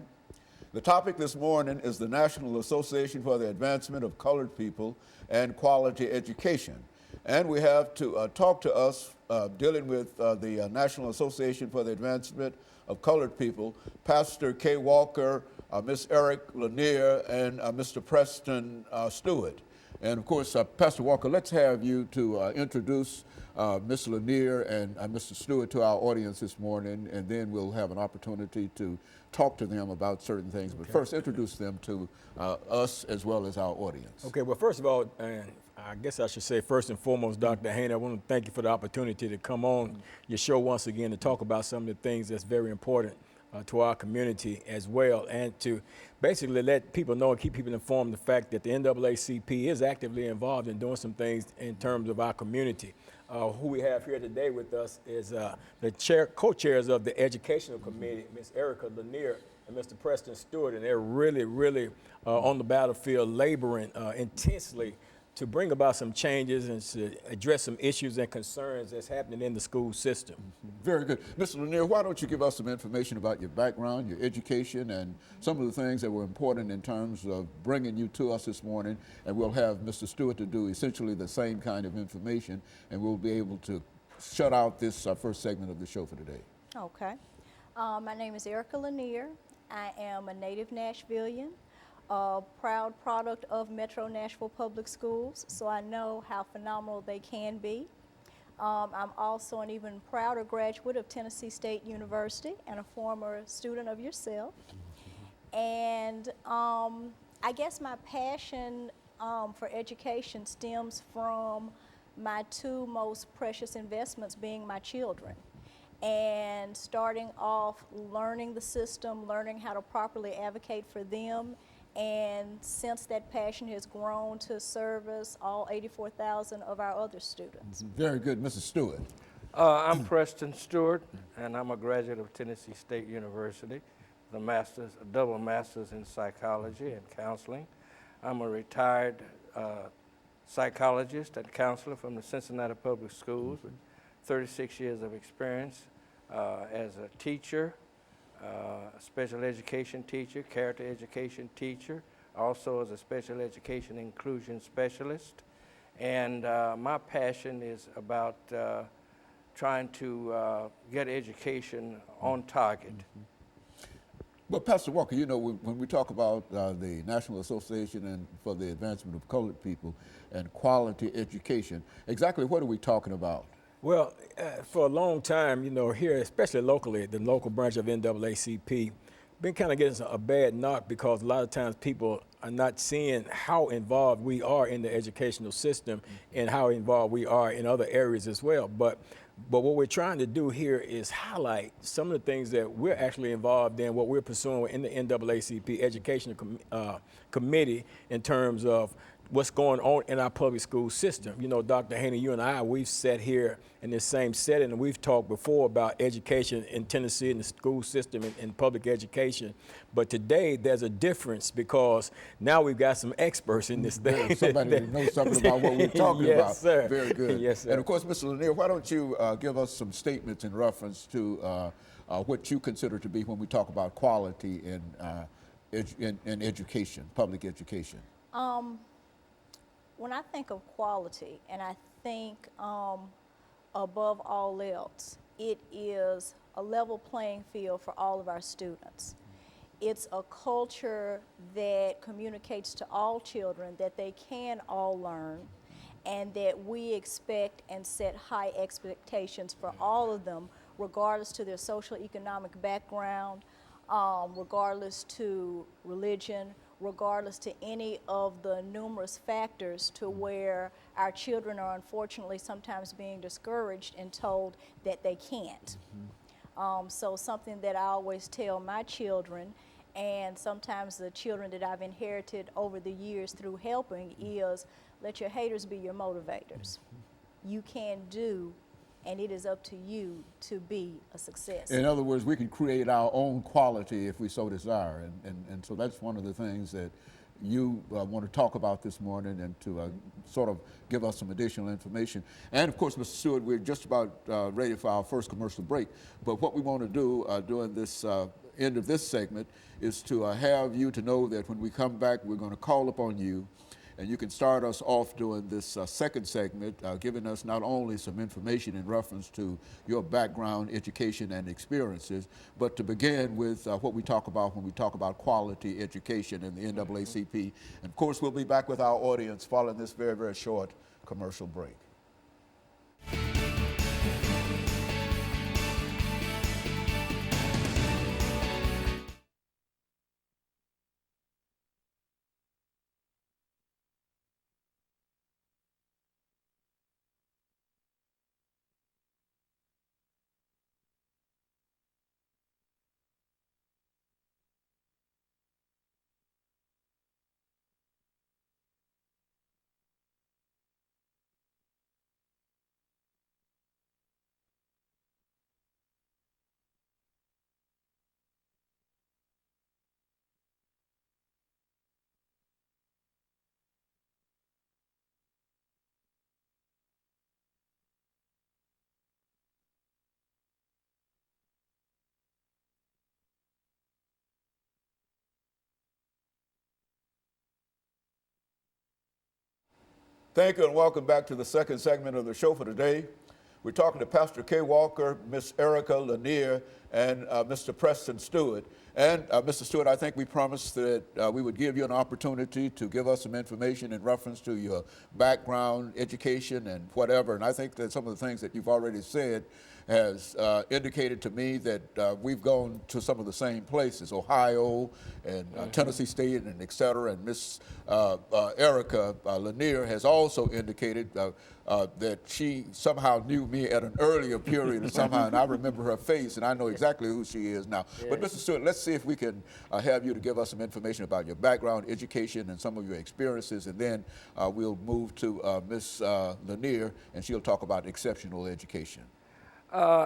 C: The topic this morning is the National Association for the Advancement of Colored People and Quality Education. And we have to talk to us dealing with the National Association for the Advancement of Colored People, Pastor Kay Walker, Miss Eric Lanier, and Mr. Preston Stewart. And of course, Pastor Walker, let's have you to introduce Ms. Lanier and Mr. Stewart to our audience this morning, and then we'll have an opportunity to talk to them about certain things. But first, introduce them to us as well as our audience.
E: Okay, well, first of all, and I guess I should say first and foremost, Dr. Haney, I want to thank you for the opportunity to come on your show once again to talk about some of the things that's very important to our community as well, and to basically let people know and keep people informed the fact that the NAACP is actively involved in doing some things in terms of our community. Who we have here today with us is the co-chairs of the Educational Committee, Ms. Erica Lanier and Mr. Preston Stewart, and they're really on the battlefield laboring intensely to bring about some changes and to address some issues and concerns that's happening in the school system.
C: Very good. Mr. Lanier, why don't you give us some information about your background, your education, and some of the things that were important in terms of bringing you to us this morning, and we'll have Mr. Stewart to do essentially the same kind of information, and we'll be able to shut out this first segment of the show for today.
F: Okay. My name is Erica Lanier. I am a native Nashvilleian, a proud product of Metro Nashville Public Schools, so I know how phenomenal they can be. I'm also an even prouder graduate of Tennessee State University and a former student of yourself. And I guess my passion for education stems from my two most precious investments being my children. And starting off learning the system, learning how to properly advocate for them, and since that passion has grown to service all 84,000 of our other students.
C: Very good. Mrs. Stewart.
G: I'm Preston Stewart, and I'm a graduate of Tennessee State University, a double master's in psychology and counseling. I'm a retired psychologist and counselor from the Cincinnati Public Schools with 36 years of experience as a teacher, special education teacher, character education teacher, also as a special education inclusion specialist. And my passion is about trying to get education on target.
C: Well, Pastor Walker, you know, when we talk about the National Association and for the Advancement of Colored People and quality education, exactly what are we talking about?
E: Well, for a long time, you know, here, especially locally, the local branch of NAACP, been kind of getting a bad knock because a lot of times people are not seeing how involved we are in the educational system and how involved we are in other areas as well. But what we're trying to do here is highlight some of the things that we're actually involved in, what we're pursuing in the NAACP Educational Committee in terms of what's going on in our public school system. You know, Dr. Haney, you and I, we've sat here in this same setting and we've talked before about education in Tennessee and the school system and public education. But today there's a difference because now we've got some experts in this thing.
C: There's somebody that knows something about what we're talking
E: Yes,
C: about.
E: Sir.
C: Very good.
E: Yes, sir.
C: And of course, Mr. Lanier, why don't you give us some statements in reference to what you consider to be when we talk about quality in education, public education?
F: When I think of quality, and I think above all else, it is a level playing field for all of our students. It's a culture that communicates to all children that they can all learn and that we expect and set high expectations for all of them, regardless to their social economic background, regardless to religion, regardless to any of the numerous factors to where our children are unfortunately sometimes being discouraged and told that they can't. So something that I always tell my children, and sometimes the children that I've inherited over the years through helping, is let your haters be your motivators. You can do, and it is up to you to be a success.
C: In other words, we can create our own quality if we so desire. And so that's one of the things that you want to talk about this morning and to sort of give us some additional information. And of course, Mr. Stewart, we're just about ready for our first commercial break. But what we want to do during this end of this segment is to have you to know that when we come back, we're going to call upon you. And you can start us off doing this second segment, giving us not only some information in reference to your background, education, and experiences, but to begin with what we talk about when we talk about quality education in the NAACP. And of course, we'll be back with our audience following this very, very short commercial break. Thank you and welcome back to the second segment of the show for today. We're talking to Pastor Kay Walker, Miss Erica Lanier, and Mr. Preston Stewart. And Mr. Stewart, I think we promised that we would give you an opportunity to give us some information in reference to your background, education, and whatever. And I think that some of the things that you've already said has indicated to me that we've gone to some of the same places, Ohio and Tennessee State and et cetera. And Miss Erica Lanier has also indicated that she somehow knew me at an earlier period and somehow, and I remember her face and I know exactly who she is now. Yes. But Mr. Stewart, let's see if we can have you to give us some information about your background, education, and some of your experiences, and then we'll move to Miss Lanier and she'll talk about exceptional education.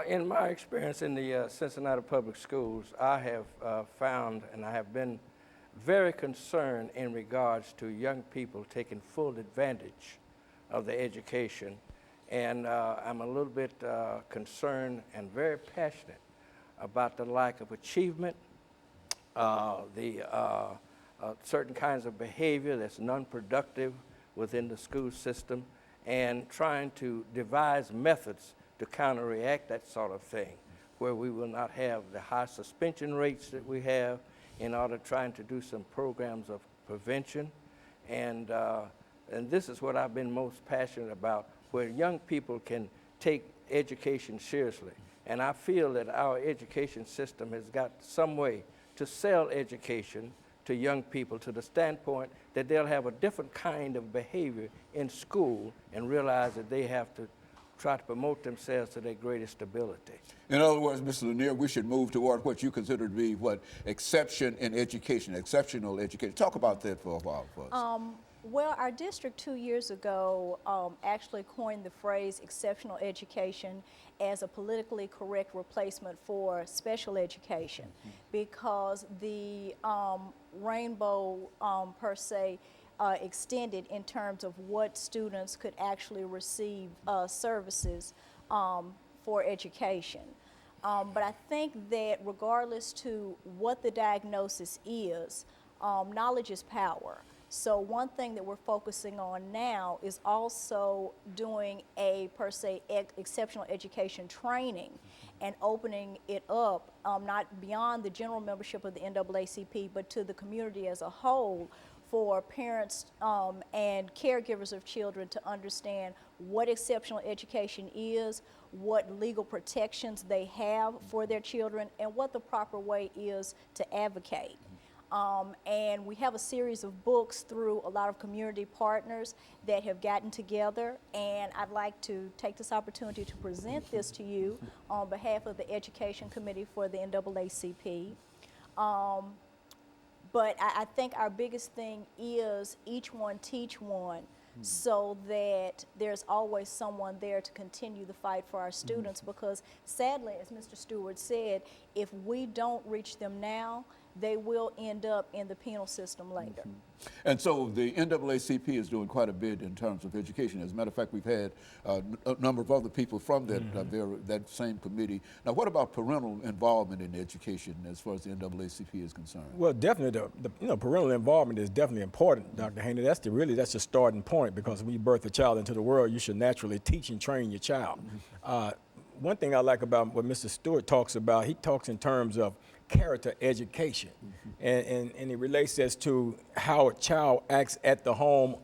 G: In my experience in the Cincinnati Public Schools, I have found and I have been very concerned in regards to young people taking full advantage of the education. And I'm a little bit concerned and very passionate about the lack of achievement, certain kinds of behavior that's non-productive within the school system, and trying to devise methods to counteract that sort of thing, where we will not have the high suspension rates that we have, in order trying to do some programs of prevention. And this is what I've been most passionate about, where young people can take education seriously. And I feel that our education system has got some way to sell education to young people to the standpoint that they'll have a different kind of behavior in school and realize that they have to try to promote themselves to their greatest ability.
C: In other words, Mr. Lanier, we should move toward what you consider to be what exception in education, exceptional education. Talk about that for a while for us.
F: Well, our district 2 years ago actually coined the phrase exceptional education as a politically correct replacement for special education, because the rainbow per se extended in terms of what students could actually receive services for education. But I think that regardless to what the diagnosis is, knowledge is power. So one thing that we're focusing on now is also doing a per se exceptional education training and opening it up not beyond the general membership of the NAACP, but to the community as a whole, for parents and caregivers of children to understand what exceptional education is, what legal protections they have for their children, and what the proper way is to advocate. And we have a series of books through a lot of community partners that have gotten together, and I'd like to take this opportunity to present this to you on behalf of the Education Committee for the NAACP. But I think our biggest thing is each one teach one, so that there's always someone there to continue the fight for our students, because sadly, as Mr. Stewart said, if we don't reach them now, they will end up in the penal system later.
C: And so the NAACP is doing quite a bit in terms of education. As a matter of fact, we've had a number of other people from that, that same committee. Now, what about parental involvement in education as far as the NAACP is concerned?
E: Well, definitely, the parental involvement is definitely important, Dr. Haney. That's the starting point, because when you birth a child into the world, you should naturally teach and train your child. One thing I like about what Mr. Stewart talks about, he talks in terms of character education, and it relates as to how a child acts at the home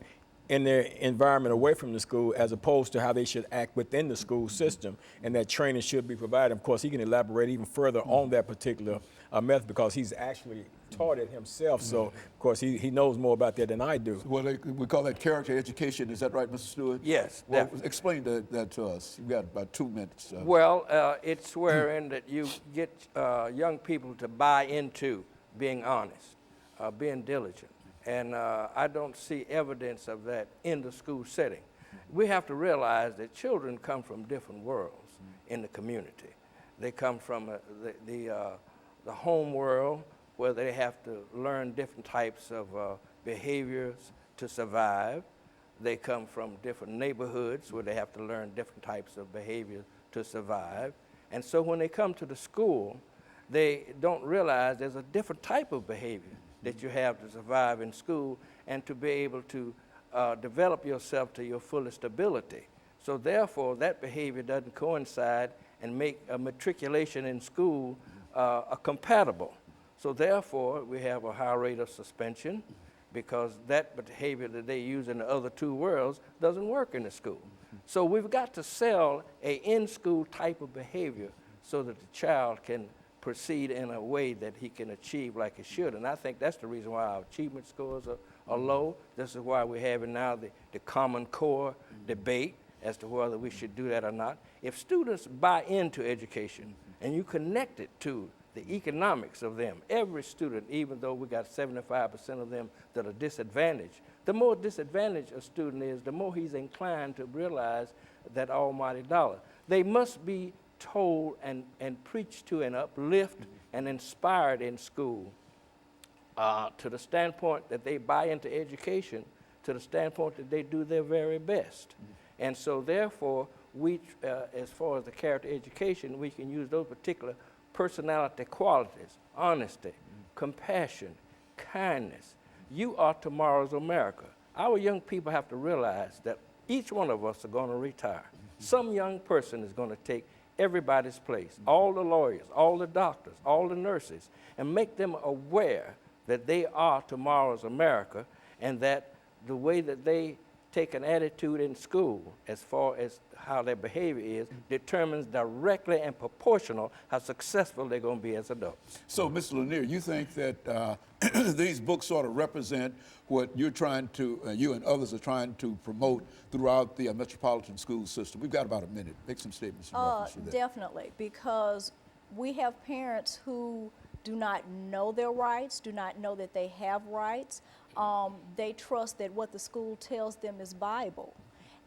E: in their environment away from the school, as opposed to how they should act within the school system, and that training should be provided. Of course, he can elaborate even further on that particular method, because he's actually taught it himself, so of course he knows more about that than I do.
C: Well, we call that character education. Is that right, Mr. Stewart?
G: Yes,
C: Well,
G: definitely.
C: explain that to us. You've got about 2 minutes.
G: Well, it's wherein that you get young people to buy into being honest, being diligent. And I don't see evidence of that in the school setting. We have to realize that children come from different worlds in the community. They come from the home world, where they have to learn different types of behaviors to survive. They come from different neighborhoods where they have to learn different types of behavior to survive. And so when they come to the school, they don't realize there's a different type of behavior that you have to survive in school and to be able to develop yourself to your fullest ability. So therefore, that behavior doesn't coincide and make a matriculation in school compatible. So therefore, we have a high rate of suspension, because that behavior that they use in the other two worlds doesn't work in the school. So we've got to sell a in-school type of behavior so that the child can proceed in a way that he can achieve like he should. And I think that's the reason why our achievement scores are low. This is why we're having now the Common Core debate as to whether we should do that or not. If students buy into education and you connect it to the economics of them, every student, even though we got 75% of them that are disadvantaged, the more disadvantaged a student is, the more he's inclined to realize that almighty dollar. They must be told and preached to and uplift and inspired in school to the standpoint that they buy into education, to the standpoint that they do their very best. And so therefore, we, as far as the character education, we can use those particular personality qualities: honesty, compassion, kindness. You are tomorrow's America. Our young people have to realize that each one of us are going to retire. Some young person is going to take everybody's place, all the lawyers, all the doctors, all the nurses, and make them aware that they are tomorrow's America, and that the way that they take an attitude in school as far as how their behavior is determines directly and proportional how successful they're going to be as adults.
C: So, Mr. Lanier, you think that these books sort of represent what you're trying to, you and others are trying to promote throughout the metropolitan school system? We've got about a minute. Make some statements in reference to that.
F: Definitely, because we have parents who do not know their rights, do not know that they have rights. They trust that what the school tells them is Bible.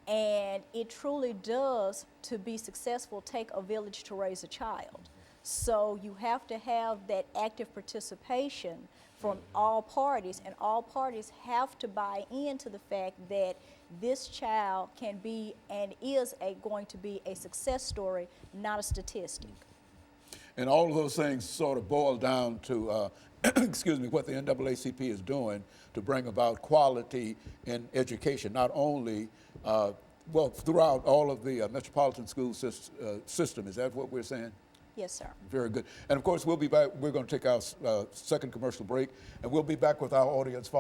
F: And it truly does, to be successful, take a village to raise a child. So you have to have that active participation from all parties, and all parties have to buy into the fact that this child can be and is going to be a success story, not a statistic.
C: And all of those things sort of boil down to, excuse me, what the NAACP is doing to bring about quality in education, not only, well, throughout all of the metropolitan school system. Is that what we're saying?
F: Yes, sir.
C: Very good. And of course, we'll be back. We're going to take our second commercial break, and we'll be back with our audience.